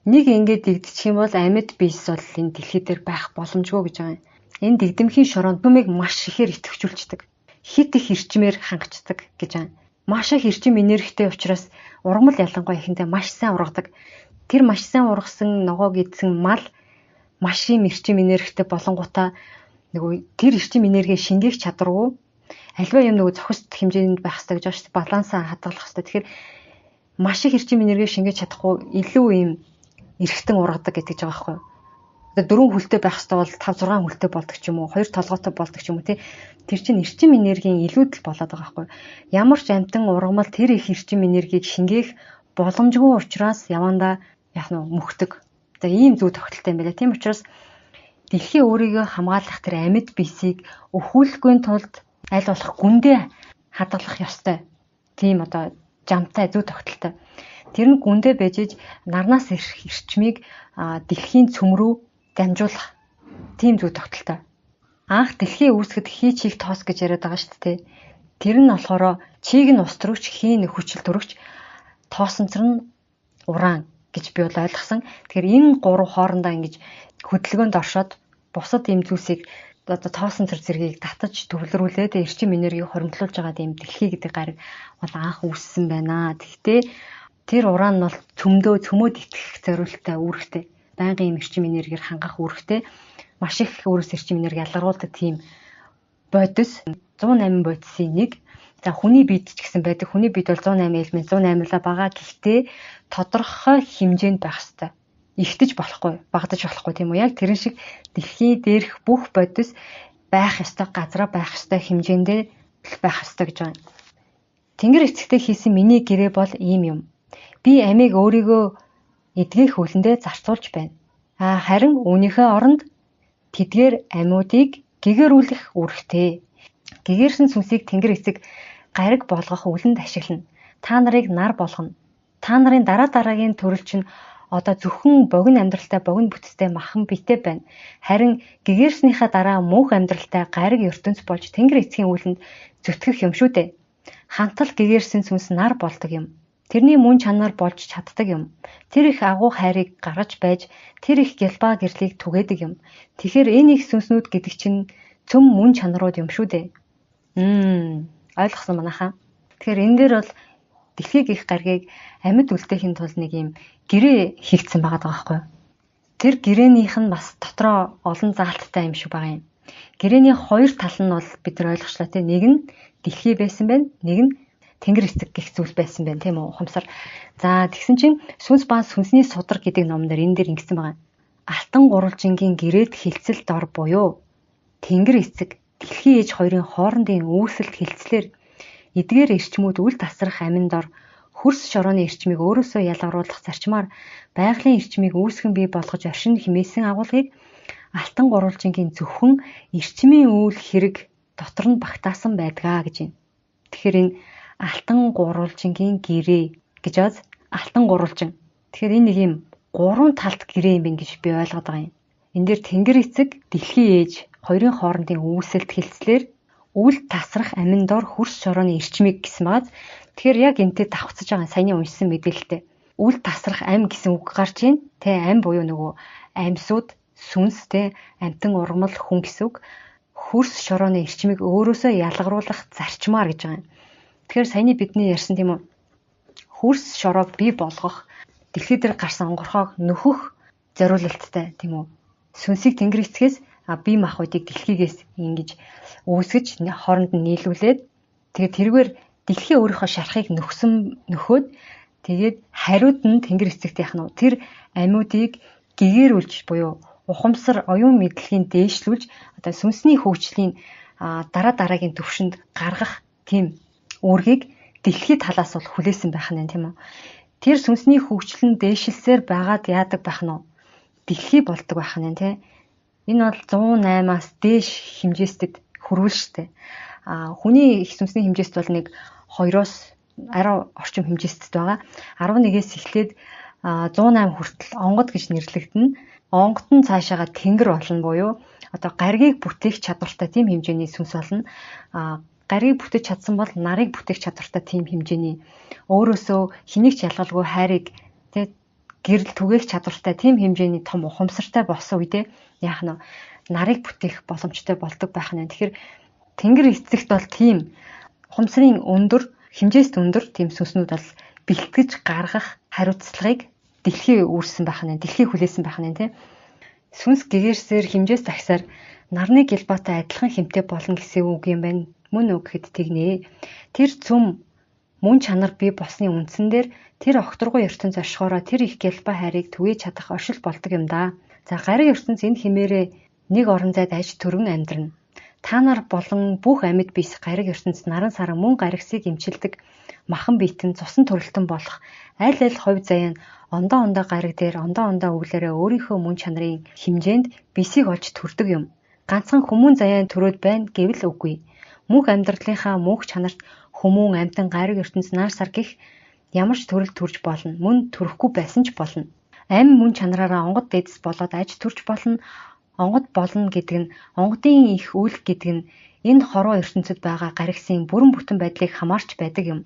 Нэг ингэж дэгдчих юм бол амьд биес бол энэ дэлхий дээр байх боломжгүй гэж байгаа юм. Энэ дэгдэмхийн шороон түмийг маш ихээр идэвхжүүлждэг. Хит их эрчмээр хангацдаг гэж байгаа. Маш их эрчим энергитэй учраас ургамал ялангуяа ихэндээ маш сайн ургадаг. Тэр маш сайн ургасан ногоог идсэн мал маш их эрчим энергитэй болонгуудаа нөгөө тэр эрчим энергийг шингээх чадваргүй альва юм нөгөө зохист хэмжээнд байх хэрэгтэй гэж байна шүү дээ. Балансаа хадгалах хэрэгтэй. Тэгэхээр маш их эрчим энергийг шингээж чадахгүй илүү юм эргэтэн ургадаг гэдэг байгаа байхгүй юу. 4 хүлтэй байх ёстой бол 5 6 хүлтэй болдог ч юм уу, 2 толгойтой болдог ч юм уу тий. Тэр чинь эрчим энергийн илүүдэл болоод байгаа байхгүй. Ямар ч амтан ургамал тэр их эрчим энергийг шингээх боломжгүй учраас явандаа мөхдөг. За ийм зүй тогтолтой юм байна. Тийм учраас дэлхий өөрийгөө хамгаалах тэр амьд биесийг өхүүлэхгүй тулд аль болох гүндээ хадгалах ёстой. Тийм жамтай зүй тогтолтой. Тэр нь гүндээ байж нарнаас ирэх эрчмийг дэлхийн цөм рүү дамжуулах тийм зүй тогтолтой. Анх дэлхий үүсгэхэд хий чиг тоос гэж яриад байгаа шүү дээ. Тэр нь болохоор чиг нь ус төрөгч, хий нь хүчил төрөгч, тоосонцор нь уран гэж би бол ойлгосон. Тэгэхээр энэ гурав хоорондоо ингэж хөдөлгөөнд оршоод бусад юм зүйлсийг тоосонцор зэргийг татаж төвлөрүүлээд эрчим энергийг хоримтлуулж байгаа юм дэлхий гэдэг гариг бол анх үүссэн байна. Гэхдээ тэр уран нь бол цөмөөд итгэх зорилттой үүрэгтэй. Байнгын эрчим энергиэр хангах үүрэгтэй. Маш их өөрөөс эрчим энерги ялгаруулдаг тийм бодис 108 бодисын нэг. За хүний биед ч гэсэн байдаг. Хүний биед бол 108 элемент 108-ла байгаа. Гэхдээ тодорхой хэмжээнд байх ёстой. Ихтэж болохгүй, багдаж болохгүй тийм үү? Яг тэрэн шиг дэлхий дээрх бүх бодис байх ёстой, газараа байх ёстой хэмжээндээ байх ёстой гэж байна. Тэнгэр эцэгтэй хийсэн миний гэрээ бол ийм юм. Би амийг өөрийгөө эдгэх хөлөндөө зарцуулж байна. Харин үүнийхээ оронд тэдгээр амиудыг гэгэрүүлэх үүрэгтэй. Гэгэрсэн сүнсийг тэнгэр эцэг гариг болгох үлэнд ашиглана. Та нарыг нар болгоно. Та нарын дараагийн төрөл чинь зөвхөн богино амьдралтай богино бүтцтэй махан биетэй байна. Харин гэгэрснийхаа дараа мөнх амьдралтай гариг ертөнц болж тэнгэр эцгийн үлэнд зүтгэх юм шүү дээ. Хантал гэгэрсэн сүнс нар болдог юм. Тэрний мөн чанар болж чаддаг юм. Тэр их агуу хайрыг гаргаж байж тэр их гялбаа гэрлийг түгээдэг юм. Тэгэхээр энэ их сүнснүүд гэдэг чинь цөм мөн чанарууд юм шүү дээ. Ойлгосон манайхаа. Тэгэхээр энэ дээр бол дэлхийг их гаргийг амьд үлдээхийн тулд нэг юм гэрээ хийгдсэн байгаа байхгүй юу? Тэр гэрээнийх нь бас дотроо олон заалттай юм шиг байгаа юм. Гэрээний хоёр тал нь бол бид нар ойлгочлаа тийм. Нэг нь дэлхий байсан байна, нэг нь тэнгэр эцэг гэх зүйл байсан байна тийм үү? Ухамсар. За тэгсэн чинь сүнс ба сүнсний судар гэдэг номноор энэ дээр ингэсэн байгаа. Алтан гурвалжингийн гэрээд хилцэл дор буюу тэнгэр эцэг дэлхий ээж хоёрын хоорондын үүсэлт хилцлэр эдгээр эрчмүүд үл тасрах амин дор хөрс шорооны эрчмийг өөрөөсөө ялгаруулах зарчмаар байгалийн эрчмийг үүсгэн бий болгож оршин хэмээсэн агуулгыг алтан гурвалжингийн зөвхөн эрчмийн үйл хэрэг дотор нь багтаасан байдгаа гэж байна. Тэгэхээр энэ алтан гурвалжингийн гэрээ гэж баз алтан гурвалжин. Тэгэхээр энэ нэг юм гурван талт гэрээ юм гэж би ойлгоод байгаа юм. Энэ дээр тэнгэр эцэг, дэлхий ээж хоёрын хоорондын үүсэлт хилцлэр үл тасрах амин дор хөрс шорооны эрчмийг гэсэн байгаа. Тэгэхээр яг энтэй давхцаж байгаа саяны уншсан мэдээлэлтэй. Үл тасрах ам гэсэн үг гарч ийн. Тэ ам буюу нөгөө амьсууд, сүнс тэ амтан ургамал хүн гэсэн үг. Хөрс шорооны эрчмийг өөрөөсөө ялгаруулах зарчмаар гэж байгаа юм. Тэгэхээр саяны бидний ярьсан тийм үү? Хөрс шороог бий болгох, дэлхий дээр гарсан онгорхоог нөхөх зориулалттай тийм үү? Сүнсийг тэнгэр эцгээс бие махбодыг дэлхийгээс ингэж үүсгэж хооронд нь нийлүүлээд тэгээд тэргээр дэлхий өөрийнхөө шарахыг нөхөөд тэгээд хариуд нь тэнгэр эцэгт яах нь тэр амьуудыг гэгэрүүлж буюу ухамсар оюун мэдлэгийн дээшлүүлж сүнсний хөгжлийн дараагийн төвшөнд гаргах тийм үүргийг дэлхий талаас бол хүлээсэн байх нь тийм үү. Тэр сүнсний хөгжлөн дээшилсээр байгаад яадаг байх нь дэлхий болдог байх нь тийм. Энэ бол 108-аас дээш хэмжээстэд хүрвэл штэ. Хүний их сүнсний хэмжээст бол нэг 2-оос арай орчим хэмжээстэд байгаа. 11-ээс эхлээд 108 хүртэл онгод гэж нэрлэгдэнэ. Онгод нь цаашаага тэнгэр болно буюу гаригийг бүтээх чадвартай тийм хэмжээний сүнс болно. Гаригийг бүтээх чадсан бол нарыг бүтээх чадвартай тийм хэмжээний өөрөөсөө хэнийг ч ялгалгүй хайрыг гэрэл түгээх чадвартай тийм хэмжээний том ухамсартай болсон үедээ яах нь нарыг бүтээх боломжтой болдог байх нь. Тэгэхээр тэнгэр эцэгт бол тийм ухамсарын өндөр, хэмжээст өндөр тийм сүнснүүд бол бэлтгэж гаргах хариуцлагыг дэлхий үүрсэн байх нь, дэлхий хүлээсэн байх нь тийм. Сүнс гэгэрсээр хэмжээс загсаар нарны гэлбаатай адилхан хэмтэй болно гэсэн үг юм байна. Мөн үг гэхэд тэгнэ. Тэр цөм мөн чанар бий болсны үндсэн дээр тэр огторгой ертөнц оршихороо тэр их гэлбаа хайрыг түгээж чадах оршил болдог юм да. За гариг ертөнц энэ хэмээрээ нэг орон зайд аж төрөн амьдрна. Та нар болон бүх амьд биес гариг ертөнц наран саран мөн гаригсыг эмчилдэг махан биетэн цусан төрөлтөн болох аль аль хувь заяа нь ондоо гариг дээр ондоо өглөөрөө өөрийнхөө мөн чанарын хэмжээнд бисийг олж төрдөг юм. Ганцхан хүмүүн заяа төрөөд байна гэвэл үгүй. Мөнх амьдралынхаа мөнх чанарт хүмүүн амьтан гариг ертөнц нар сар гих ямар ч төрөл төрж болно. Мөн төрөхгүй байсан ч болно. Амь мөн чанараараа онгод дэдэс болоод аж төрж болно. Онгод болно гэдэг нь онгодын их үйл гэдэг нь энэ хорвоо ертөнцид байгаа гаригсын бүрэн бүтэн байдлыг хамаарч байдаг юм.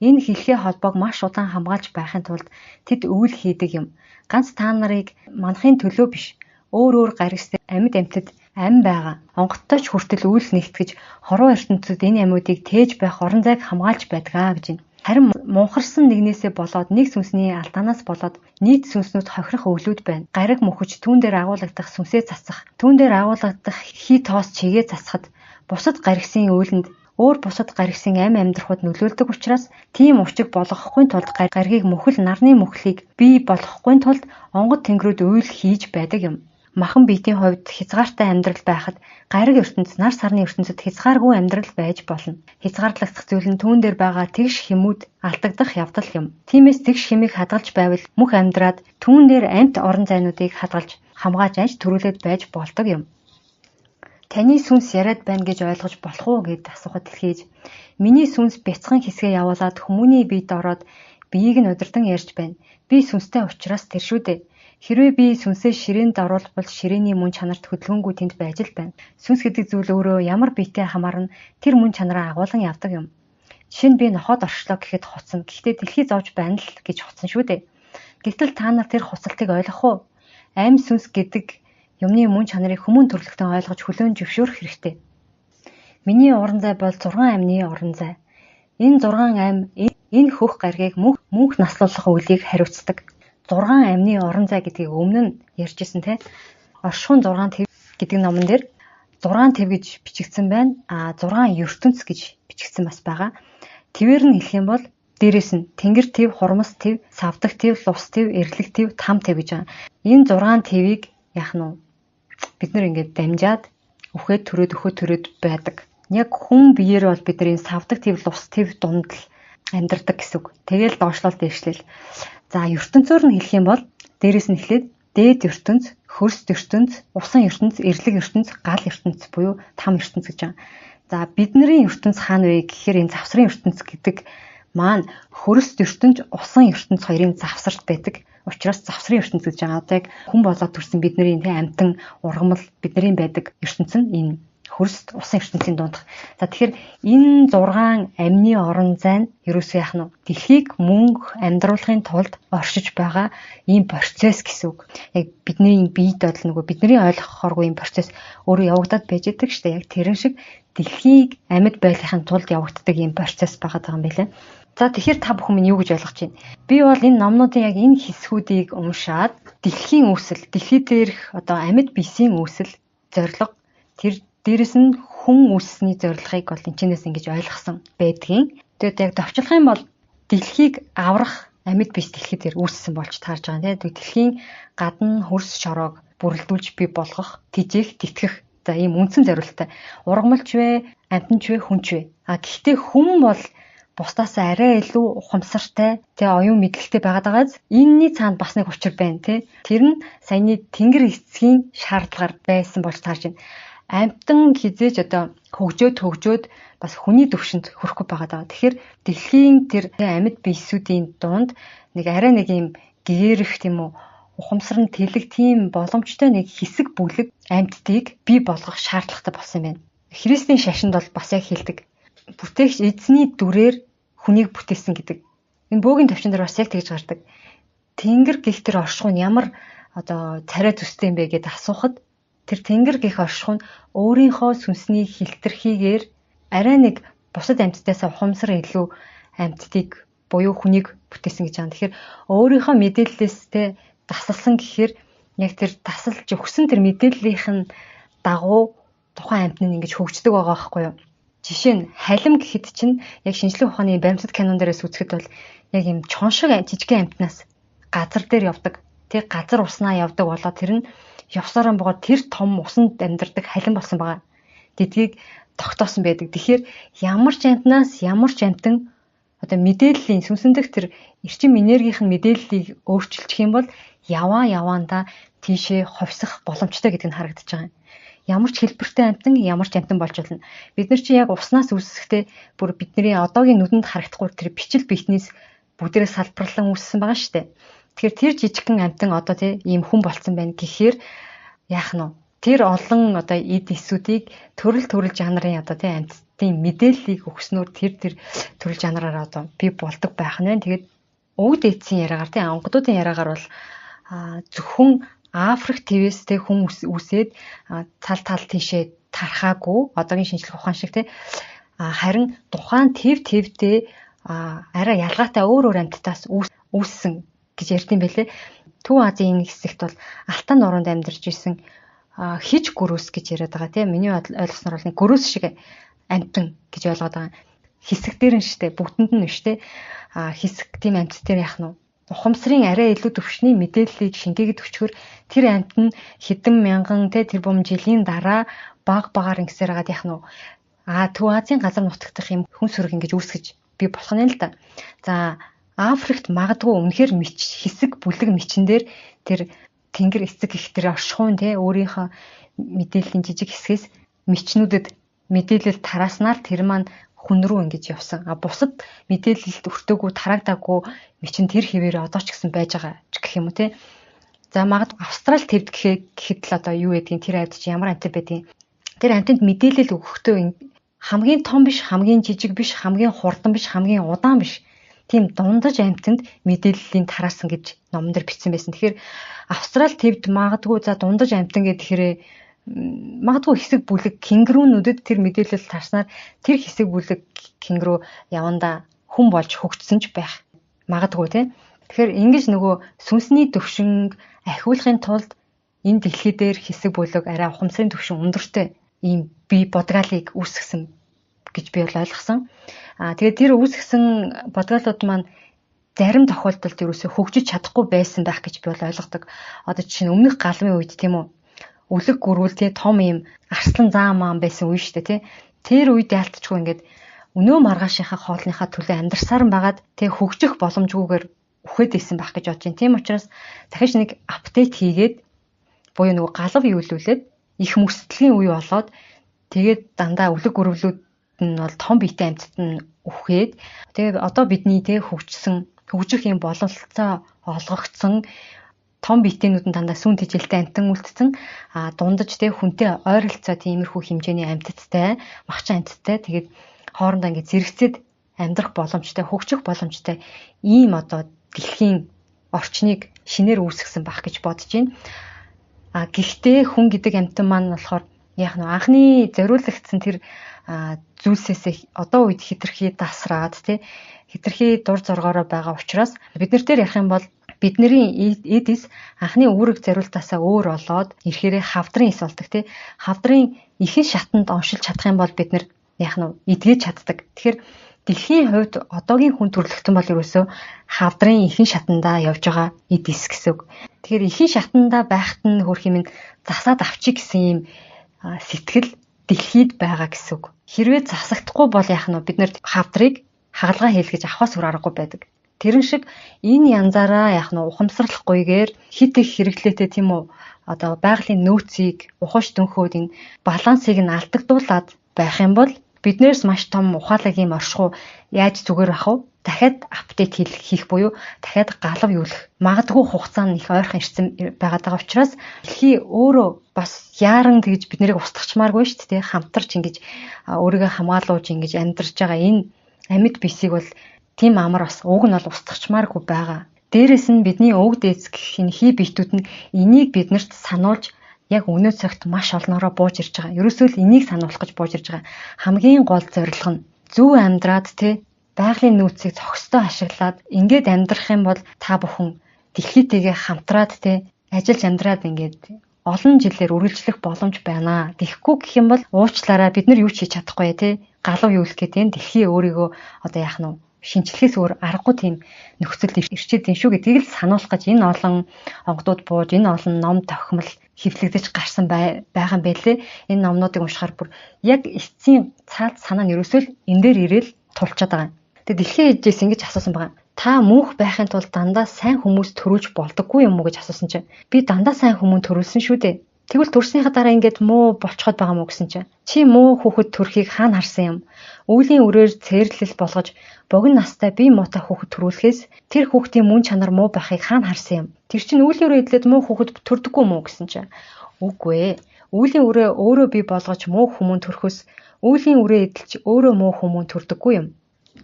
Энэ хэлхээ холбоог маш удаан хамгаалж байхын тулд тэд үйл хийдэг юм. Ганц та нарыг манахын төлөө биш. Өөр гаригстай амьд амьтад ам байгаа. Онгодтой ч хүртэл үйл нэгтгэж хорвоо ертөнцид энэ амьуудыг тээж байх орон зайг хамгаалж байдаг гэж байна. Харин мунхарсан нэгнээсээ болоод нэг сүнсний алдаанаас болоод нийт сүнснүүд хохирох өвлүүд байна. Гариг мөхөж түүн дээр агуулгадах сүнсээ засах, түүн дээр агуулгадах хий тоос чигээ засахад бусад гаригсын үйлэнд өөр бусад гаригсын амь амьдрахад нөлөөлдөг учраас тийм учиг болгохгүй тулд гаригийг мөхөл нарны мөхлийг бий болгохгүй тулд онгод тэнгэрүүд үйл хийж байдаг юм. Махан биетийн хувьд хязгаартай амьдрал байхад гариг ертөнц нар сарны ертөнцид хязгааргүй амьдрал байж болно. Хязгаарлагдах зүйл нь түүн дээр байгаа тэгш хэмүүд алдагдах явдал юм. Тиймээс тэгш хэмийг хадгалж байвал мөх амьдраад түүн дээр амьд орон зайнуудыг хадгалж хамгааж аж төрүүлээд байж болдог юм. Таны сүнс яриад байна гэж ойлгож болох уу гэд асуухад дэлхийж миний сүнс бяцхан хэсгээ явуулаад хүмүүний биед ороод биеийг нь удирдан ярьж байна. Би сүнстэй учраас тэр шүү дээ. Хэрвээ би сүнсээ ширээнд оруулбал ширээний мөн чанарт хөдөлгөөнгүй тэнд байж л байна. Сүнс гэдэг зүйл өөрөө ямар биетэй хамаарна тэр мөн чанараа агуулan явдаг юм. Жишээ нь би нохоод оршлоо гэхэд хуцсан. Гэхдээ дэлхий зовж байна л гэж хуцсан шүү дээ. Гэтэл та нар тэр хуцалтыг ойлгох уу? Амь сүнс гэдэг юмны мөн чанарыг хүмүүн төрлөختөн ойлгож хүлээн зөвшөөрөх хэрэгтэй. Миний орон зай бол 6 амьны орон зай. Энэ 6 амь энэ хөх гаригийг мөнх наслуулах үйлийг хариуцдаг. 6 амьны орон зай гэдгийг өмнө нь ярьжсэн те. Оршихуун 6 тэв гэдэг номон дээр 6 тэв гэж бичигдсэн байна. 6 ертөнц гэж бичигдсэн бас байгаа. Твээр нь хэлэх юм бол дээрээс нь тэнгэр тэв, хурмас тэв, савдаг тэв, лус тэв, эрлэг тэв, там тэв гэж байгаа. Энэ 6 тэвийг яах нь бид нар ингээд дамжаад өхөөд төрөөд байдаг. Яг хүн биеэр бол бид нар энэ савдаг тэв, лус тэв дунд л амьдардаг гэсэн үг. Тэгэл доошлол дэвшлэл. За ертөнцөөр нь хэлэх юм бол дээрээс нь эхлээд дээд ертөнц, хөрс ертөнц, усан ертөнц, эрлэг ертөнц, гал ертөнц буюу там ертөнц гэж байна. За бидний ертөнц хаана вэ гэхээр энэ завсрын ертөнц гэдэг маань хөрс ертөнц, усан ертөнц хоёрын завсарт байдаг. Учираас завсрын ертөнц гэж байгаа. Одоо яг хүн болоод төрсэн бидний амтан ургамал бидний байдаг ертөнц нь энэ хөрс усан ертөнцийн дундх. За тэгэхээр энэ 6 амьны орон зай нь ерөөсөө яах нь дэлхийг мөнх амьдруулахын тулд оршиж байгаа ийм процесс гэсэн үг. Яг бидний биед бодол нөгөө бидний ойлгохооргүй ийм процесс өөрөө явагдаад байж байгаа шүү дээ. Яг тэрэн шиг дэлхийг амьд байхын тулд явагддаг ийм процесс байгаа юм билээ. За тэгэхээр та бүхэн минь юу гэж ойлгож байна? Би бол энэ номнуудын яг энэ хэсгүүдийг уншаад дэлхийн үүсэл, дэлхий дээрх одоо амьд биесийн үүсэл, зорилго тэр дээрэс нь хүн үүссний зорилгыг бол энэчнээс ингэж ойлгосон байдгийн. Тэгээд яг товчлох юм бол дэлхийг аврах амьд биес дэлхий дээр үүссэн болж таарж байгаа. Тэгээд дэлхийн гадна хөрс шороог бүрэлдүүлж бий болгох, тижээх, тэтгэх. За ийм үндсэн зорилттой. Ургамалч вэ, амьтанч вэ, хүнч вэ? Гэхдээ хүн бол бусдаас арай илүү ухамсартай, оюун мэдлэгтэй байгаадагаас энэний цаанд бас нэг учир байна, тий. Тэр нь саяны тэнгэр эцгийн шаардлагаар байсан болж таарж байна. Амьтан хизээж одоо хөгжөөд бас хүний төвшөнд хүрэхгүй байгаа. Тэгэхээр дэлхийн тэр амьд биесүүдийн дунд нэг арай нэг юм гээрэх тийм үү ухамсар нь тэлэг тийм боломжтой нэг хэсэг бүлэг амьтдыг бий болгох шаардлагатай болсон юм байна. Христийн шашинд бол бас яг хэлдэг. Бүтээгч эзний дүрээр хүнийг бүтээсэн гэдэг. Энэ бөөгийн төвчөн дээр бас яг тэгж гардаг. Тэнгэр гих тэр оршихуун ямар одоо царай төстэй юм бэ гэдээ асуухад тэр тэнгэр гих оршихуун өөрийнхөө сүнсний хилтерхийгээр арай нэг бусад амьтдаас ухамсар илүү амьтдыг буюу хүнийг бүтээсэн гэж байгаа. Тэгэхээр өөрийнхөө мэдээллээстэй дасалсан гэхээр яг тэр дасалж өгсөн тэр мэдээллийнх нь дагуу тухайн амьтны ингэж хөгждөг байгаа байхгүй юу? Жишээ нь халим гэхэд чинь яг шинжлэх ухааны баримтат кинон дээрээс үзэхэд бол яг юм чон шиг жижигхэн амьтнаас газар дээр явдаг. Тэг газар уснаа явдаг болоо тэр нь явсараа богоо тэр том усанд амьдардаг халин болсон байгаа. Гэдгийг тогтоосон байдаг. Тэгэхээр ямар ч амтнаас ямар ч амтан одоо мэдээллийн сүнсэндх тэр эрчим энергийн мэдээллийг өөрчилчих юм бол яваандаа тийшээ ховсох боломжтой гэдэг нь харагдаж байгаа юм. Ямар ч хэлбэртэй амтан ямар ч амтан болж болно. Бид нар чи яг уснаас үүсэхдээ бүр бидний одоогийн нүдэнд харагдахгүй тэр бичил биетнээс бүгдээрээ салбарлан үүссэн байгаа шүү дээ. Тэгэхээр тэр жижигхэн амтан одоо ийм хүн болцсон байна гэхээр яах нь вэ? Тэр олон одоо эд эсүүдийг төрөл жанрын одоо амьтдын мэдээллийг өгснөөр тэр төрөл жанраараа одоо бий болдог байх нь байна. Тэгээд өвд эцсийн яриагаар онгодуудын яриагаар бол зөвхөн Африк твээс хүн үсээд тал тийшээ тархаагүй одоогийн шинжлэх ухаан шиг харин тухайн твдээ арай ялгаатай өөр амьтдаас үүссэн гэж ярьдсан байлээ. Төв Азийн нэг хэсэгт бол алтан нуруунд амьдарч исэн хиж гөрөөс гэж яриад байгаа тийм. Миний ойлгосноор бол нэг гөрөөс шиг амьтан гэж ойлгоод байгаа. Хэсэг дээр нь штэ бүгдэнд нь биш те. Хэсэг тийм амьтд дээр яах нь ухамсарын арай илүү төвшний мэдээллийг шингээгээд өчгөр тэр амьт нь хэдэн мянган тэрбум жилийн дараа багаар ингэсээр хагаад яах нь Төв Азийн газар нутгах юм хүн сүрэг ингэж үүсгэж би болох нь л да. За Африкт магадгүй үнэхээр хэсэг бүлэг мичин дээр тэр тэнгэр эцэг их тэр оршихуун өөрийнхөө мэдээллийн жижиг хэсгээс мичнүүдэд мэдээлэл тарааснаар тэр маань хүн рүү ингэж явсан. Бусад мэдээлэлд өртөөгүй тараагдаагүй мичин тэр хэвээр одоо ч гэсэн байж байгаа гэх юм уу те. За магадгүй Австрал твд гэхэд л одоо юу гэдгийг тэр амьд чи ямар амьтад байдгийг тэр амьтанд мэдээлэл өгөхдөө хамгийн том биш, хамгийн жижиг биш, хамгийн хурдан биш, хамгийн удаан биш. Тийм дундаж амьтанд мэдээллийн тараасан гэж номон дээр бичсэн байсан. Тэгэхээр Австрал твд магадгүй за дундаж амьтан гэхээр магадгүй хэсэг бүлэг кенгурунүүдэд тэр мэдээлэл тарснаар тэр хэсэг бүлэг кенгуру явандаа хүн болж хөгжсөн ч байх магадгүй тийм. Тэгэхээр ингэж нөгөө сүнсний төвшинг ахиулахын тулд энэ дэлхий дээр хэсэг бүлэг арай ухамсарын төвшин өндөртэй ийм бие бодгалыг үүсгэсэн гэж би бол ойлгосон. Тэгээд тэр үүсгэсэн бодгалууд маань зарим тохиолдолд ерөөсөө хөгжиж чадахгүй байсан байх гэж би бол ойлгодог. Одоо жишээ нь өмнөх галмын үед тийм үү үлэг гөрүүл том юм арслан заа маан байсан үе шүү дээ тий. Тэр үед яалтчгүй ингээд өнөө маргаашийнхаа хоолныхаа төлөө амьдарсаар байгаад хөгжих боломжгүйгээр үхээд исэн байх гэж бодож байна. Тийм учраас захиж нэг апдейт хийгээд буюу нөгөө галав юулүүлээд их мөсдлийн үе болоод тэгээд дандаа үлэг гөрвлүүд нь бол том биетэй амьтад нь үхээд тэгээд одоо бидний хөгжих юм боломжтой олгогдсон том биетэнүүд нь дандаа сүн тэжээлтэй амтан үлдсэн дундаж хүнтэй ойролцоо тиймэрхүү хэмжээний амьтадтай махчин амьтадтай тэгээд хоорондоо ингээд зэрэгцээд амьдрах боломжтой хөгжих боломжтой ийм одоо дэлхийн орчныг шинээр үүсгэсэн байх гэж бодож байна. Гэхдээ хүн гэдэг амьтан маань болохоор яг нь анхны зориулагдсан тэр зүйлсээс одоо үед хитрхи дасраад хитрхи дур зоргоороо байгаа учраас бид нар дээр явах юм бол бидний эдис анхны үүрэг зориултаасаа өөр болоод ирэхээрээ хавдрын эс болдог хавдрын ихэнх шатанд оншилж чадах юм бол бид нар яг нь эдгэж чаддаг. Тэгэхээр дэлхийн хувьд одоогийн хүн төрөлхтөн бол ерөөсөө хавдрын ихэнх шатандаа явж байгаа эдис гэсэн үг. Тэгэхээр ихэнх шатандаа байхад нь хөрх юм засаад авчиг гэсэн юм сэтгэл дэлхийд байгаа гэсэн үг. Хэрвээ засагдахгүй бол яах нь бид нар хавдрыг хагалгаа хийлгэж авахаас өөр аргагүй байдаг. Тэрэн шиг энэ янзаараа яах нь ухамсарлахгүйгээр хит их хэрэглээтэй тийм үү одоо байгалийн нөөцийг ухаж дөнхөөд энэ балансыг нь алдагдуулаад байх юм бол биднээс маш том ухаалаг юм оршихуу яаж зүгээр ах вэ? Дахиад апдейт хийх буюу дахиад галав юулах магадгүй хугацаа нь их ойрхон ирсэн байгаа учраас дэлхий өөрөө бас яаран тэгж бид нарыг устгахчмааргүй шүү дээ хамтарч ингэж өөрийгөө хамгаалуулж ингэж амьдарч байгаа энэ амьд бисийг бол тийм амар бас уг нь бол устгахчмааргүй байгаа. Дээрээс нь бидний өг дээц гэх энэ хий биетүүд нь энийг биднэрт сануулж яг өнөө цагт маш олноороо бууж ирж байгаа. Ерөөсөө л энийг сануулах гэж бууж ирж байгаа. Хамгийн гол зорилго нь зөв амьдраад байгалийн нөөцийг зохистой ашиглаад ингээд амьдрах юм бол та бүхэн дэлхийтэйгээ хамтраад ажиллаж амьдраад ингээд олон жилээр үргэлжлэх боломж байна. Тэгэхгүй гэх юм бол уучлаарай бид нар юу ч хийж чадахгүй галав юулах гэдэг дэлхий өөрийгөө одоо яах нь шинжлэхээс өөр аргагүй тийм нөхцөлд ирчээд юм шүү гэдгийг л сануулах гэж энэ олон онгодууд бууж энэ олон ном тохимол хэвлэгдэж гарсан байгаа юм байлээ. Энэ номнуудыг уншихаар бүр яг эцсийн цаад санаа нь ерөөсөө л энэ дээр ирээл тулчаад байгаа юм. Тэгээ дэлхийн ээжээс ингэж асуусан байгаа. Та мөнх байхын тулд дандаа сайн хүмүүс төрүүлж болдоггүй юм уу гэж асуусан чинь би дандаа сайн хүмүүс төрүүлсэн шүү дээ. Тэгвэл төрснийхаа дараа ингээд муу болцоход байгаа мó гэсэн чинь чи муу хүүхэд төрхийг хаана харсан юм? Өвлийн үрээр цээрлэл болгож богино настай бие муутай хүүхэд төрүүлэхээс тэр хүүхдийн мөн чанар муу байхыг хаана харсан юм? Тэр чинь өвлийн үрээ идэлээд муу хүүхэд төрдөггүй мó гэсэн чинь үгүй ээ. Өвлийн үрээ өөрөө бий болгож муу хүмүүн төрөхөөс өвлийн үрээ идэлж өөрөө муу хүмүүн төрдөггүй юм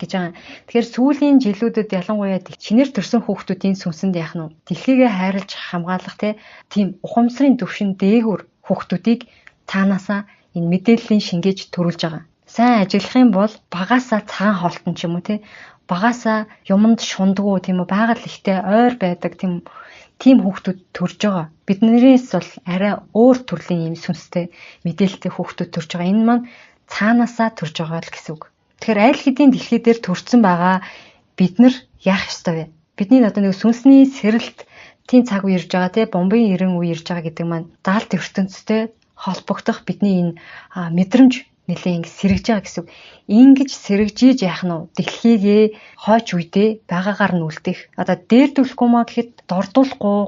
гэж байгаа. Тэгэхээр сүүлийн жилүүдэд ялангуяа чинээр төрсэн хүүхдүүдийн сүнсэнд яах нь дэлхийгээ хайрлаж хамгаалах тийм ухамсарын төвшин дээгүүр хүүхдүүдийг таанасаа энэ мэдээллийн шингээж төрүүлж байгаа. Сайн ажиллах юм бол багаасаа цагаан хоолтон ч юм уу багаасаа юмд шундгуу тийм үү байгаль ихтэй ойр байдаг тийм хүүхдүүд төрж байгаа. Биднээс бол арай өөр төрлийн юм сүнстэй мэдээлэлтэй хүүхдүүд төрж байгаа. Энэ маань цаанаасаа төрж байгаа л гэсэн үг. Тэгэхээр аль хэдийн дэлхий дээр төрсэн байгаа бид нар яах ёстой вэ? Бидний одоо нэг сүнсний сэрэлт тийм цаг үе ирж байгаа бомбын эрен үе ирж байгаа гэдэг маань даалт ертөнцтэй холбогдох бидний энэ мэдрэмж нэлээд ингэ сэргэж байгаа гэсэн. Ингэж сэргжиж яах нь дэлхийгээ хойч үедээ байгаагаар нь үлдэх. Одоо дээрдүүлэхгүй маа гэхэд дордуулахгүй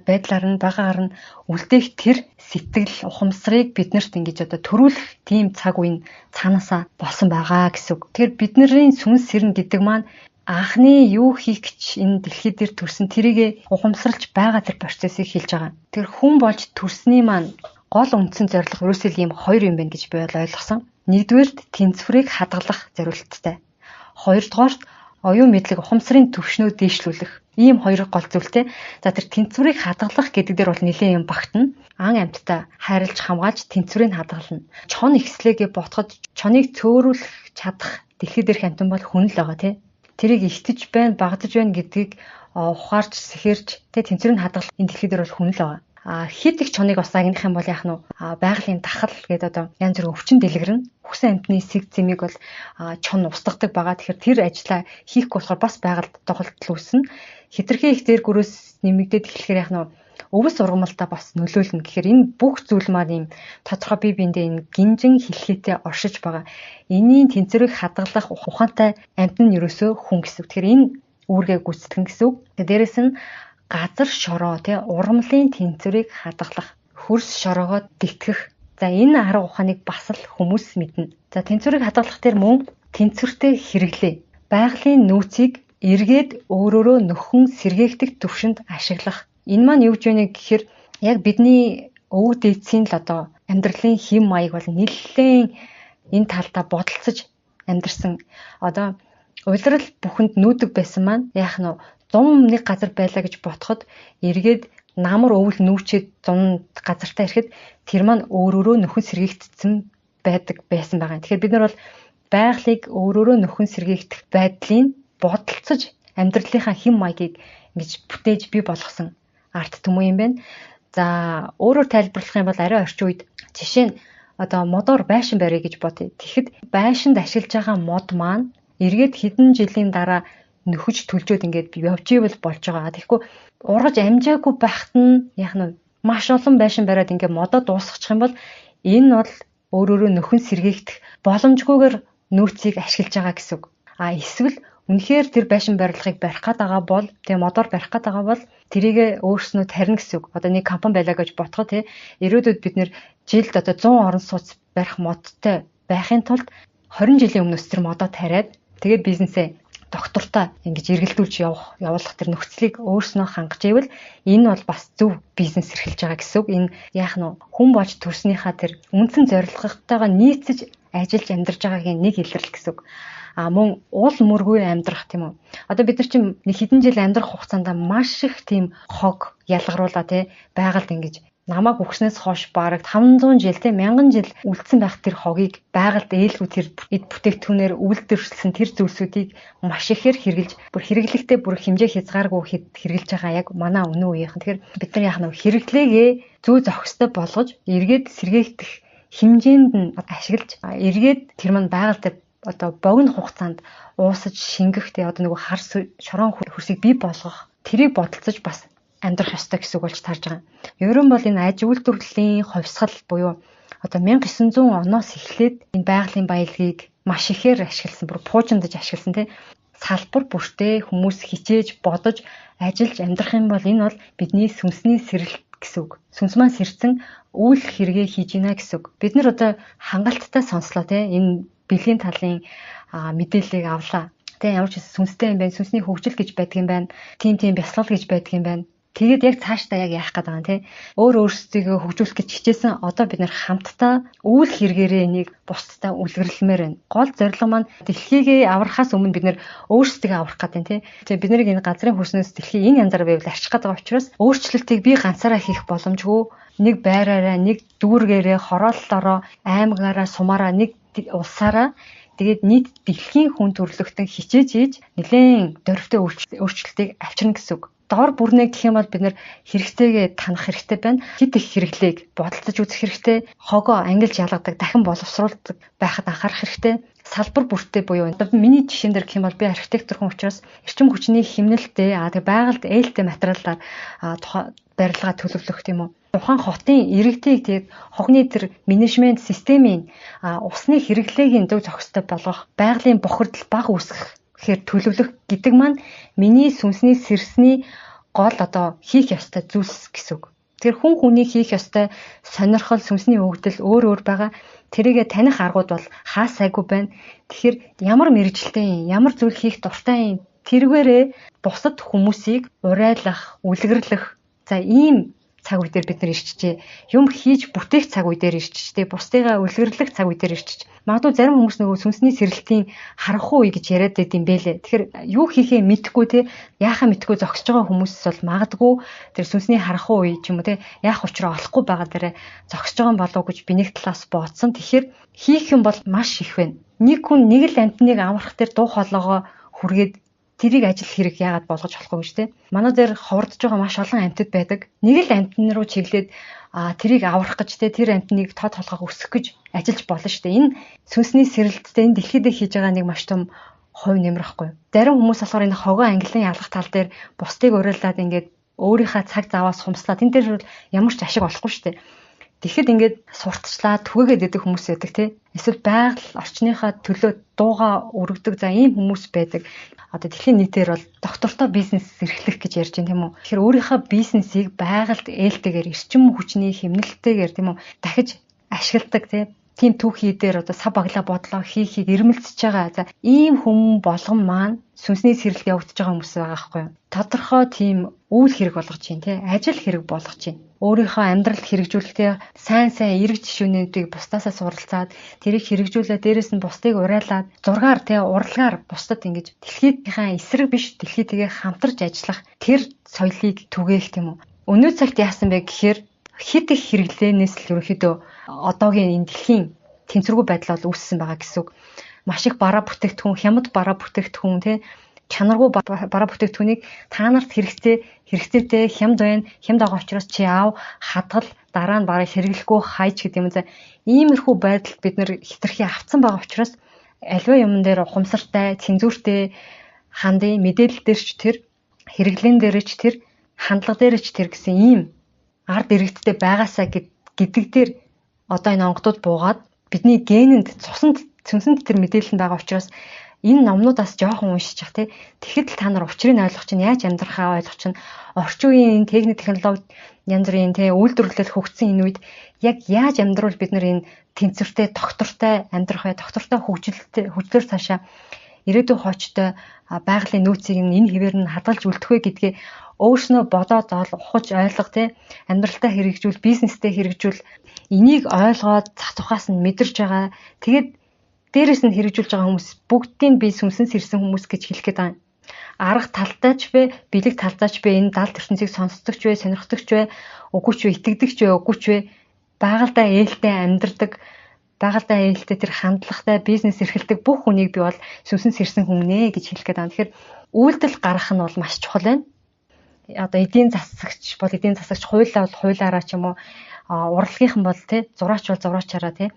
байдлаар нь байгаагаар нь үлдээх тэр сэтгэл ухамсарыг биднэрт ингэж одоо төрүүлэх тийм цаг үе цаанаасаа болсон байгаа гэсэн үг. Тэгэхээр бидний сүнс сэрнэ гэдэг маань анхны юу хийх гэж энэ дэлхий дээр төрсэн тэрийг ухамсарлаж байгаа тэр процессыг хэлж байгаа. Тэр хүн болж төрсний маань гол үндсэн зорилго ерөөсөө ийм хоёр юм байна гэж би ойлгосон. Нэгдүгээрт тэнцвэрийг хадгалах зорилттой. Хоёрдугаарт оюун мэдлэг ухамсарын төвшнөө дээшлүүлэх. Ийм хоёр гол зүйлтэй. За тэр тэнцвэрийг хадгалах гэдэг дээр бол нэлээд юм багтана. Ан амьтдаа хайрлаж хамгаалж тэнцвэрийг хадгална. Чон ихслэгээ ботход чоныг цөөрүүлэх чадах дэлхий дээрх амьтан бол хүн л байгаа Тэрийг ихтэж байна, багдаж байна гэдгийг ухаарч сэхэрч тэнцвэрийг хадгалах энэ дэлхий дээр бол хүн л байгаа. Хэд их чоныг бас агних юм бол яах нь байгалийн дахал гэдэг одоо янз бүрийн өвчин дэлгэрнэ. Хүсэн амьтны сэг зэмийг бол чон устгадаг байгаа. Тэгэхээр тэр ажлаа хийхгүй болохоор бас байгальд тоглолтол үүснэ. Хитрхээ их дээргүүрээс нэмэгдээд эхлэхээр яах нь өвс ургамалтаа бас нөлөөлнө. Тэгэхээр энэ бүх зүйл маань юм тодорхой бие биендээ энэ гинжин хэлхээтэй оршиж байгаа. Энийн тэнцвэрийг хадгалах ухаантай амьтан нь ерөөсөө хүн гэсэн. Тэгэхээр энэ үүргээ гүйцэтгэн гэсэн үг. Дээрээс нь газар шороо ургамлын тэнцвэрийг хадгалах, хөрс шороогоо тэтгэх. За энэ арга ухааныг бас л хүмүүс мэднэ. За тэнцвэрийг хадгалах тэр мөн тэнцвэртэй хэрэглээ. Байгалийн нөөцийг эргээд өөрөөрөө нөхөн сэргээгдэх төвшөнд ашиглах. Энэ маань юу гэж вэ гэхээр яг бидний өвөг дээдсийн л одоо амьдралын хэм маяг бол нэлээд энэ талдаа бодолцож амьдарсан. Одоо улирал бүхэнд нүүдэг байсан маань яах нь зум нэг газар байлаа гэж ботход эргээд намар өвөл нүүчээд зум газартаа ирэхэд тэр маань өөрөөрөө нөхөн сэргээгдсэн байдаг байсан байгаа. Тэгэхээр бид нар бол байгалыг өөрөөрөө нөхөн сэргээгдэх байдлыг бодолцож амьдралынхаа хэм маягийг ингэж бүтээж бий болгосон арт түмэн юм байна. За өөрөөр тайлбарлах юм бол арай орчин үед жишээ нь одоо модоор байшин барья гэж бодъё. Тэгэхэд байшинд ашиглаж байгаа мод маань эргээд хэдэн жилийн дараа нөхөж төлжөөд ингээд явж ивэл болж байгаа. Тэгэхгүй ургаж амжаагүй байхад нь яах нь маш олон байшин бариад ингээд модоо дуусгачих юм бол энэ бол өөрөөрөө нөхөн сэргээгдэх боломжгүйгээр нөөцийг ашиглаж байгаа гэсэн үг. Эсвэл үнэхээр тэр байшин барилгыг барих гээд байгаа бол тэгээ модоор барих гээд байгаа бол тэрийг өөрснөө тарина гэсэн үг. Одоо нэг компани байлаа гэж ботхоо ирээдүйд бид нэр жилд одоо 100 орон сууц барих модтой байхын тулд 20 жилийн өмнөөс тэр модоо тариад тэгээд бизнесээ доктортой ингэж эргэлдүүлж явуулах тэр нөхцөлийг өөрснөө хангаж ивэл энэ бол бас зөв бизнес эрхэлж байгаа гэсэн үг. Энэ яах нь хүн болж төрснийхаа тэр үндсэн зорилготойгоо нийцэж ажиллаж амьдарч байгаагийн нэг илрэл гэсэн үг. Мөн уул мөргүй амьдрах тийм үү. Одоо бид нар чинь нэг хэдэн жил амьдрах хугацаанд маш их тийм хог ялгаруулаа байгальд ингэж намайг өгснээс хойш бараг 500 жил 1000 жил үлдсэн байх тэр хогийг байгальд ээлгүй тэр эд бүтээгдэхүүнээр үйлдвэрлэсэн тэр зүйлсүүдийг маш ихээр хэрэгжилж бүр хэрэглэхдээ бүр хэмжээ хязгааргүй хэрэгжилж байгаа яг манай өнөө үеийнхэн. Тэгэхээр бид нар яах нь хэрэглээгээ зүй зохистой болгож эргээд сэргээгдэх хэмжээнд нь ашиглаж эргээд тэр мань байгальд одоо богино хугацаанд уусаж шингэх одоо нөгөө хар шорон хөрсийг бий болгох тэрийг бодолцож бас амьдрах ёстой гэсэн үг болж тарж байгаа. Ерөн бол энэ аж үйлдвэрлэлийн хувьсгал буюу одоо 1900 оноос эхлээд энэ байгалийн баялагийг маш ихээр ашигласан, бүр пуужиндаж ашигласан тий. Салбар бүртээ хүмүүс хичээж бодож ажиллаж амьдрах юм бол энэ бол бидний сүнсний сэрэлт гэсэн үг. Сүнс маань сэрсэн үйл хэрэгээ хийж гинэ гэсэн үг. Бид нар одоо хангалттай сонслоо тий. Энэ бэлгийн талын мэдээллийг авлаа. Тэ ямар ч сүнстэй юм байна, сүнсний хөгжил гэж байдаг юм байна. Тийм бясалгал гэж байдаг юм байна. Тэгээд яг цаашдаа яг яах гэдэг юм тий. Өөрсдийгөө хөгжүүлэх гэж хичээсэн одоо бид нар хамтдаа үйл хэрэгээрээ энийг бусдад үлгэрлэмээр байна. Гол зорилго маань дэлхийгээ аврахаас өмнө бид нар өөрсдийгөө аврах гэдэг тий. Тэгээ бид нарыг энэ газрын хөрснөөс дэлхий энэ янзаар байвал арчих гэдэг учраас өөрчлөлтийг би ганцаараа хийх боломжгүй. Нэг байраараа, нэг дүүргээрээ, хорооллороо, аймагаараа, сумаараа, нэг улсаараа тэгээд нийт дэлхийн хүн төрөлхтөн хичээж хийж нэлээд дөрвтэй өөрчлөлтийг авчирна гэсэн үг. Дор бүрнээ гэх юм бол бид нэр хэрэгтэйгээ танах хэрэгтэй байна. Хэд их хэрэглээг бодолцож үзэх хэрэгтэй. Хогоо ангилж ялгадаг, дахин боловсруулдаг байхад анхаарах хэрэгтэй. Салбар бүртээ буюу миний жишээн дээр гэх юм бол би архитектор хүн учраас эрчим хүчний хэмнэлттэй тэгээ байгальд ээлтэй материалаар барилгаа төлөвлөх тийм үү. Тухайн хотын иргэдийг тэгээд хогны тэр менежмент системийн усны хэрэглээгийн зөв зохистой болгох, байгалийн бохирдол бага үүсгэхээр төлөвлөх гэдэг маань миний сүнсний сэрсний гол одоо хийх ёстой зүйлс гэсэн үг. Тэр хүний хийх ёстой сонирхол, сүнсний өгдөл өөр байгаа. Тэрийгэ таних аргууд бол хаа сайгүй байна. Тэгэхээр ямар мэрэгжилтэй юм, ямар зүйл хийх дуртай юм, тэргээрээ бусад хүмүүсийг урайлах, үлгэрлэх. За ийм цаг үе дээр бид нар ирчихжээ. Юм хийж бүтээх цаг үе дээр ирчихжээ. Бусдыгаа үлгэрлэх цаг үе дээр ирчихж. Магадгүй зарим хүмүүс нөгөө сүнсний сэрэлтийн харахгүй үе гэж яриад байд юм бэлээ. Тэгэхээр юу хийхээ мэдэхгүй те яахаа мэдэхгүй зогсож байгаа хүмүүс бол магадгүй тэр сүнсний харахгүй үе ч юм уу те яах учраа олохгүй байгаа дээрээ зогсож байгаа юм болов уу гэж би нэг талаас бодсон. Тэгэхээр хийх юм бол маш их байна. Нэг хүн нэг л амтныг амрах тэр дуу хоолойгоо хүргээд тэрийг ажил хэрэг яагаад болгож болохгүй гэж те. Манай дээр ховордож байгаа маш олон амьтад байдаг. Нэг л амьтан руу чиглээд тэрийг аврах гэж те тэр амьтныг тод толгойг өсгөх гэж ажиллаж болно шүү дээ. Энэ сүнсний сэрэлттэй энэ дэлхийдээ хийж байгаа нэг маш том хувь нэмрэхгүй. Зарим хүмүүс болохоор энэ хогоо ангилан ялгах тал дээр бусдыг уриалаад ингээд өөрийнхөө цаг заваас хумслаа. Тэн дээр ямар ч ашиг олохгүй шүү дээ. Тэгэхэд ингээд сурталчлаа түгээгээд идэх хүмүүс байдаг тий. Эсвэл байгаль орчныхаа төлөө дууга өргөдөг за ийм хүмүүс байдаг. Одоо дэлхийн нийтээр бол доктортой бизнес эрхлэх гэж ярьж байна тийм үү. Тэгэхээр өөрийнхөө бизнесийг байгальд ээлтэйгээр эрчим хүчний хэмнэлттэйгээр тийм үү дахиж ашигладаг тийм түүхий дээр одоо сав баглаа бодлоо хийхийг ирмэлцэж байгаа. За ийм хүмүүс болгон маань сүнсний сэрэлт явагдаж байгаа хүмүүс байгаа байхгүй юу. Тодорхой тийм үйл хэрэг болгож чинь тий ажил хэрэг болгож чинь өөрийнхөө амьдралд хэрэгжүүлэхдээ сайн эрэг жишээнүүдийг бусдаасаа суралцаад тэрийг хэрэгжүүлээ дээрэс нь бусдыг уриалаад зургаар тий урлагаар бусдад ингэж дэлхийдийнхаа эсрэг биш дэлхийтэйгээ хамтарч ажиллах тэр соёлыг түгээх тийм үү. Өнөө цагт яасан бэ гэхээр хит их хэрэглээнээс л ерөнхийдөө одоогийн энэ дэлхийн тэнцвэргүй байдал бол үүссэн байгаа гэсэн үг. Маш их бараа бүтээгдэхүүн, хямд бараа бүтээгдэхүүн тий чанаргүй бараа бүтээгдэхүүнийг та нарт хэрэгцээтэй хямд байна. Хямд байгаа учраас чи аав хадгал дараа нь барыг хэрэглэхгүй хайч гэдэг юм. За иймэрхүү байдалд бид нэр хитрхи авцсан байгаа учраас аливаа юмн дээр ухамсартай, цензүүртэй хандын мэдээлэл дээр ч тэр хэрэглэн дээр ч тэр хандлага дээр ч тэр гэсэн ийм ард иргэдтэй байгаасаа гэдэг дээр одоо энэ онгодууд буугаад бидний генэнд цуснд тэр мэдээлэл байгаа учраас энэ номнуудаас жоохон уншиж ах тий. Тэгэхэд л та нар учрыг ойлгох чинь яаж амьдрахаа ойлгох чинь орчин үеийн энэ техник технологи янз бүрийн тий үйлдвэрлэл хөгжсөн энэ үед яг яаж амьдрал бид нар энэ тэнцвэртэй доктортой амьдрах вэ? Доктортой хөгжлөөр цаашаа ирээдүйн хоочтой байгалийн нөөцийг энэ хэвээр нь хадгалж үлдэх вэ гэдгээ өөрснөө бодоод ухаж ойлгох тий амьдралтаа хэрэгжүүл бизнестэй хэрэгжүүл энийг ойлгоод зах тухаас нь мэдэрч байгаа. Тэгээд дээрэс нь хэрэгжүүлж байгаа хүмүүс бүгдийг би сүнсэн сэрсэн хүмүүс гэж хэлэх гээд байгаа. Арга талтай ч вэ, бэлэг талтай ч вэ, энэ далд ертөнцийг сонсдог ч вэ, сонирхдог ч вэ, үгүй ч вэ, итгэдэг ч вэ, үгүй ч вэ, байгальдаа ээлтэй амьдардаг, байгальдаа ээлтэй тэр хандлагатай бизнес эрхэлдэг бүх хүнийг би бол сүнсэн сэрсэн хүн нэ гэж хэлэх гээд байгаа. Тэгэхээр үйлдэл гаргах нь бол маш чухал байна. Одоо эдийн засагч бол эдийн засагч, хуулиа бол хуулиараа ч юм уу, урлагийнхан бол тий зураач бол зураачаараа тий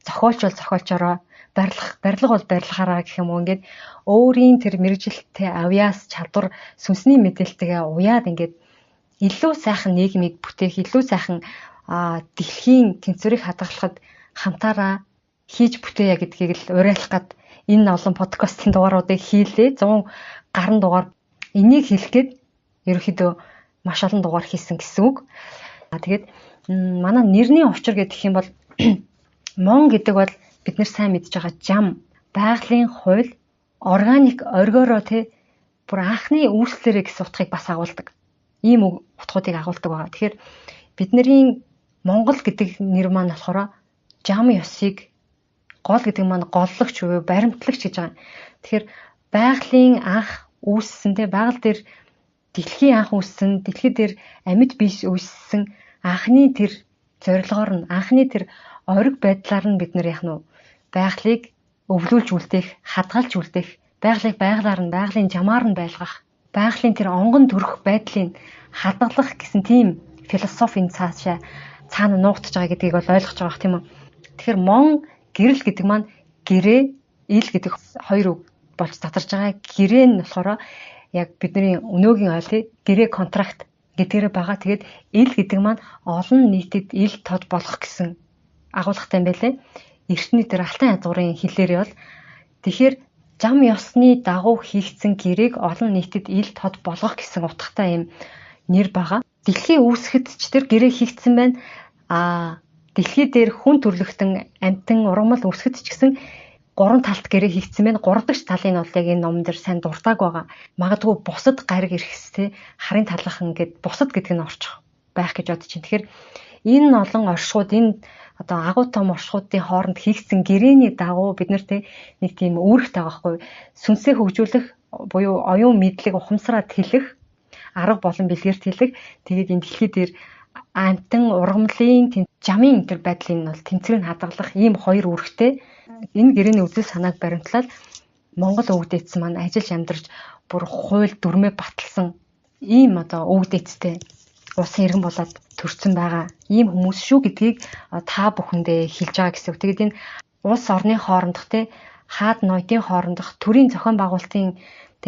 зохиолч бол зохиолчороо барилга бол барилгаараа гэх юм уу ингээд өөрийн тэр мэрэгжилттэй авьяас чадвар сүнсний мэдээлэлтэйгээ уяад ингээд илүү сайхан нийгмийг бүтээх, илүү сайхан дэлхийн тэнцвэрийг хадгалахад хамтаараа хийж бүтээе гэдгийг л уриалах гад энэ олон подкастын дугааруудыг хийлээ. 100 гаруй дугаар энийг хэлэх гээд ерөөхдөө маш олон дугаар хийсэн гэсэн үг. Тэгээд манай нэрний учир гэдэг юм бол Мон гэдэг бол бид нар сайн мэдж байгаа жам, байгалийн хууль, органик оргиороо бүр анхны үүслэрээ гэсэн утгыг бас агуулдаг. Ийм утгуудыг агуулдаг байгаа. Тэгэхээр бидний Монгол гэдэг нэр маань болохоор жам ёсыг, гол гэдэг маань голлогч буюу баримтлагч гэж байгаа. Тэгэхээр байгалийн анх үүссэн байгаль дээр дэлхийн анх үүссэн, дэлхий дээр амьд биш үүссэн анхны тэр зорилгоор нь, анхны тэр ориг байдлаар нь бид нар байгалыг өвлүүлж үлдээх, хадгалж үлдээх, байгалыг байгалаар нь, байгалийн жамаар нь байлгах, байгалийн тэр онгон төрөх байдлыг хадгалах гэсэн тийм философийн цаана нуугдж байгаа гэдгийг бол ойлгож байгаа тийм үү. Тэгэхээр Мон гэрэл гэдэг маань гэрээ, ил гэдэг хоёр үг болж татарч байгаа. Гэрээ нь болохоор яг бидний өнөөгийн ойл гэрээ контракт гэдгээр байгаа. Тэгээд ил гэдэг маань олон нийтэд ил тод болох гэсэн агуулгатай юм байлээ. Эртний тэр алтан язгуурын хэлээр бол тэгэхээр зам ёсны дагуу хийгдсэн гэрээг олон нийтэд ил тод болгох гэсэн утгатай юм нэр байгаа. Дэлхийн үүсгэд ч тэр гэрээ хийгдсэн байна. Дэлхий дээр хүн төрлөختөн амьтан ургамал үүсгэд ч гэсэн 3 талт гэрээ хийгдсэн байна. 3 дахь талын нь бол яг энэ номон дээр сайн дуртаг байгаа. Магадгүй бусад гариг ирэхс харын талхан гэд бусад гэдэг нь орчих байх гэж бодож байна. Тэгэхээр энэ олон оршууд, энэ агуу том оршуудын хооронд хийгдсэн гэрээний дагуу бид нарт нэг тийм үүрэгтэй байгаа байхгүй. Сүнсээ хөгжүүлэх буюу оюун мэдлэг ухамсараа тэлэх, арга болон бэлгэрт хэлэх. Тэгээд энэ дэлхий дээр амтан ургамлын жамын тэр байдлыг нь бол тэнцвэрийг хадгалах ийм хоёр үүрэгтэй. Энэ гэрээний үзэл санааг баримтлаад Монгол өвгдээдсэн маань ажиллаж амьдарч бүр хууль дүрмээ баталсан ийм өвгдээдтэй улсын иргэн болоод төрсэн байгаа. Ийм хүмүүс шүү гэдгийг та бүхэндээ хэлж байгаа гэсэн үг. Тэгээд энэ улс орны хоорондох хаад ноёдын хоорондох төрийн зохион байгуулалтын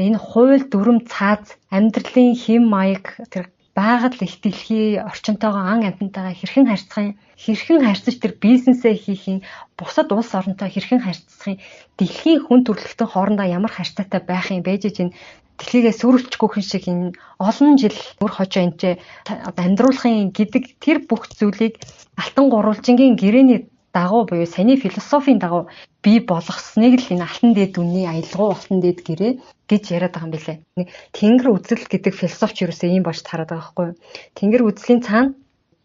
энэ хууль дүрм цааз амьдралын хэм маяг тэр байгаль их дэлхий орчинтойгоо ан амьтантайгаа хэрхэн харьцаж тэр бизнесээ хийхин, бусад улс оронтой хэрхэн харьцахын, дэлхийн хүн төрөлхтөн хоорондоо ямар харьцаатай байх юм байж энэ дэлхийгээ сүрүүлчихгүйхэн шиг энэ олон жил өр хожоо энэчээ амьдруулахын гэдэг тэр бүх зүйлийг алтан гурвалжингийн гэрээний дагуу буюу саяны философийн дагуу бий болгосныг л энэ алтан дээд үнний аялгау, алтан дээд гэрээ гэж яриад байгаа юм билээ. Тэнгэр үзэл гэдэг философч ерөөсөө ийм болж тараад байгаа байхгүй юу? Тэнгэр үзлийн цаана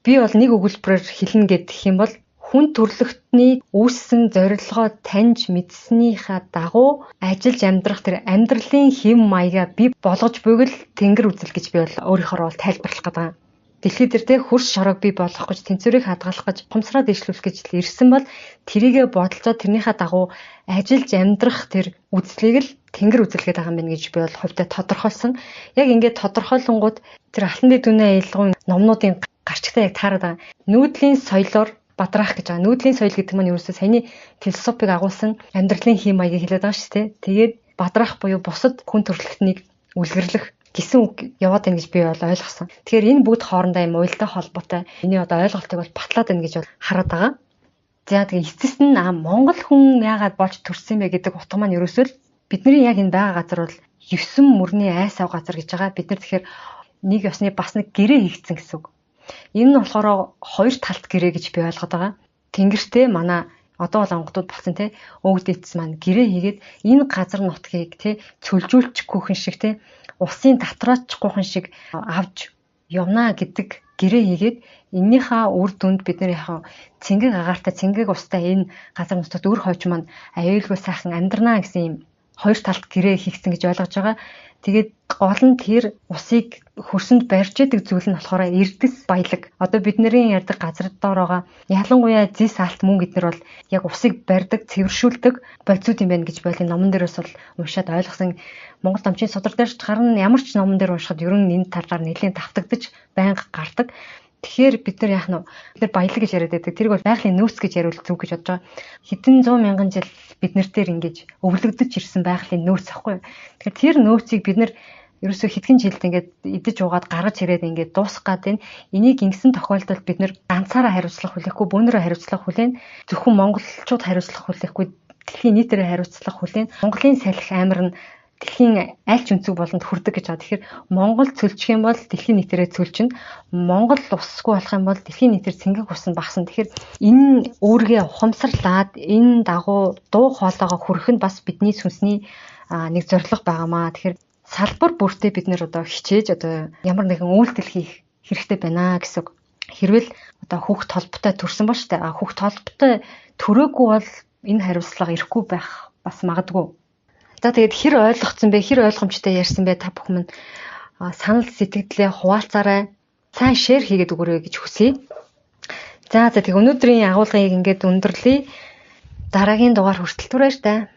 би бол нэг өгүүлбэрээр хэлнэ гэдэг юм бол хүн төрлөختний үүссэн зорилгоо таньж мэдснийхаа дагуу ажиллаж амьдрах тэр амьдралын хэм маягаа бий болгож буйг л тэнгэр үзэл гэж би бол өөрийнхөө бол тайлбарлах гэдэг. Дэлхий дээр хөрш шорог бий болгох гэж, тэнцвэрийг хадгалах гэж, ухамсараа дэвшлүүлэх гэж ирсэн бол тэрийгэ бодолцоо тэрнийхээ дагуу ажиллаж амьдрах тэр үзлийг л тэнгэр үзэл гэдэг байгаа юм байна гэж би бол хувьдаа тодорхойлсон. Яг ингээд тодорхойлонгууд тэр алтан дээд үнэ аялгауны номнуудын гарчигтай яг таарад байгаа. Нүүдлийн соёлоор бадраах гэж байгаа. Нүүдлийн соёл гэдэг маань ерөөсөө саяны философиг агуулсан амьдралын хэм маягийг хэлээд байгаа шүү дээ. Тэгээд бадраах буюу бусад хүн төрөлхтнийг үлгэрлэх гэсэн үг яваад байна гэж би бол ойлгосон. Тэгэхээр энэ бүгд хоорондоо юм уялдаа холбоотой. Миний ойлголтыг бол батлаад байна гэж бол хараад байгаа. За тэгээ эцэст нь Монгол хүн яагаад болж төрсөн бэ гэдэг утга маань ерөөсөө л бидний яг энэ байгаа газар бол 9 мөрний айсав газар гэж байгаа. Бид нар тэгэхээр нэг ёсны бас нэг гэрээ хийгдсэн гэсэн үг. Энэ нь болохоор 2 талт гэрээ гэж би ойлгоод байгаа. Тэнгэртэй манай одоо бол онгодууд болсон өвгдээдс маань гэрээ хийгээд энэ газар нутгийг цөлжүүлчихгүйхэн шиг усын татраачгүйхэн шиг авч явна гэдэг гэрээ хийгээд эннийхээ үр дүнд бид нар яхаа цэнгэг агаартай цэнгэг устай энэ газар нутагт өр хойч маань аюулгүй сайхан амьдрнаа гэсэн юм 2 талт гэрээ хийгдсэн гэж ойлгож байгаа. Тэгээд гол нь тэр усыг хөрсөнд барьж яадаг зүйл нь болохоор эрдэс баялаг. Одоо бидний ярьдаг газар доор байгаа ялангуяа зис алт мөн гэднэр бол яг усыг барьдаг, цэвэршүүлдэг бодисууд юм байна гэж бойлын номон дээрээс бол уншаад ойлгосон. Монгол намчийн судар дээрч гарна ямар ч номон дээр уншихад ер нь энэ талаар нэлээд давтагдаж байнга гардаг. Тэгэхээр бид нар яах нь бид нар баялаг гэж яриад байдаг. Тэрийг бол байгалийн нөөц гэж яриул зүг гэж бодож байгаа. Хэдэн 100 мянган жил бид нар дээр ингэж өвлөгдөж ирсэн байгалийн нөөц ахгүй. Тэгэхээр тэр нөөцийг бид нар ерөөсөө хэдхэн жилд ингээд идэж уугаад гаргаж ирээд ингээд дуусах гад байна. Энийг ингэсэн тохиолдолд бид нэр ганцаараа хариуцлах хүлээхгүй, бөөнөрөө хариуцлах хүлээн, зөвхөн монголчууд хариуцлах хүлээхгүй, дэлхийн нийтээрээ хариуцлах хүлээн. Монголын салхи амир нь дэлхийн аль ч өнцөг болонд хүрдэг гэж байгаа. Тэгэхээр Монгол цөлчих юм бол дэлхийн нийтээрээ цөлжин. Монгол усгүй болох юм бол дэлхийн нийтээр цэнгэг ус нь багасна. Тэгэхээр энэ үүргээ ухамсарлаад энэ дагуу дуу хоолойгоо хүрэх нь бас бидний сүнсний нэг зорилго байгаамаа. Тэгэхээр салбар бүртээ бид нэр одоо хичээж одоо ямар нэгэн үйлдэл хийх хэрэгтэй байна гэсэн. Хэрвэл одоо хүүхд толботой төрсөн ба штэ. Хүүхд толботой төрөөгүй бол энэ хариуцлага ирэхгүй байх бас магадгүй. За тэгээд хэр ойлгоцсон бэ? Хэр ойлгомжтой ярьсан бэ та бүхэн минь санал сэтгэлдээ хуваалцаарай. Сайн шеэр хийгээд өгөөрэй гэж хүсье. За тэг өнөөдрийн агуулгыг ингээд өндөрлөе. Дараагийн дугаар хүртэл түр баяр та.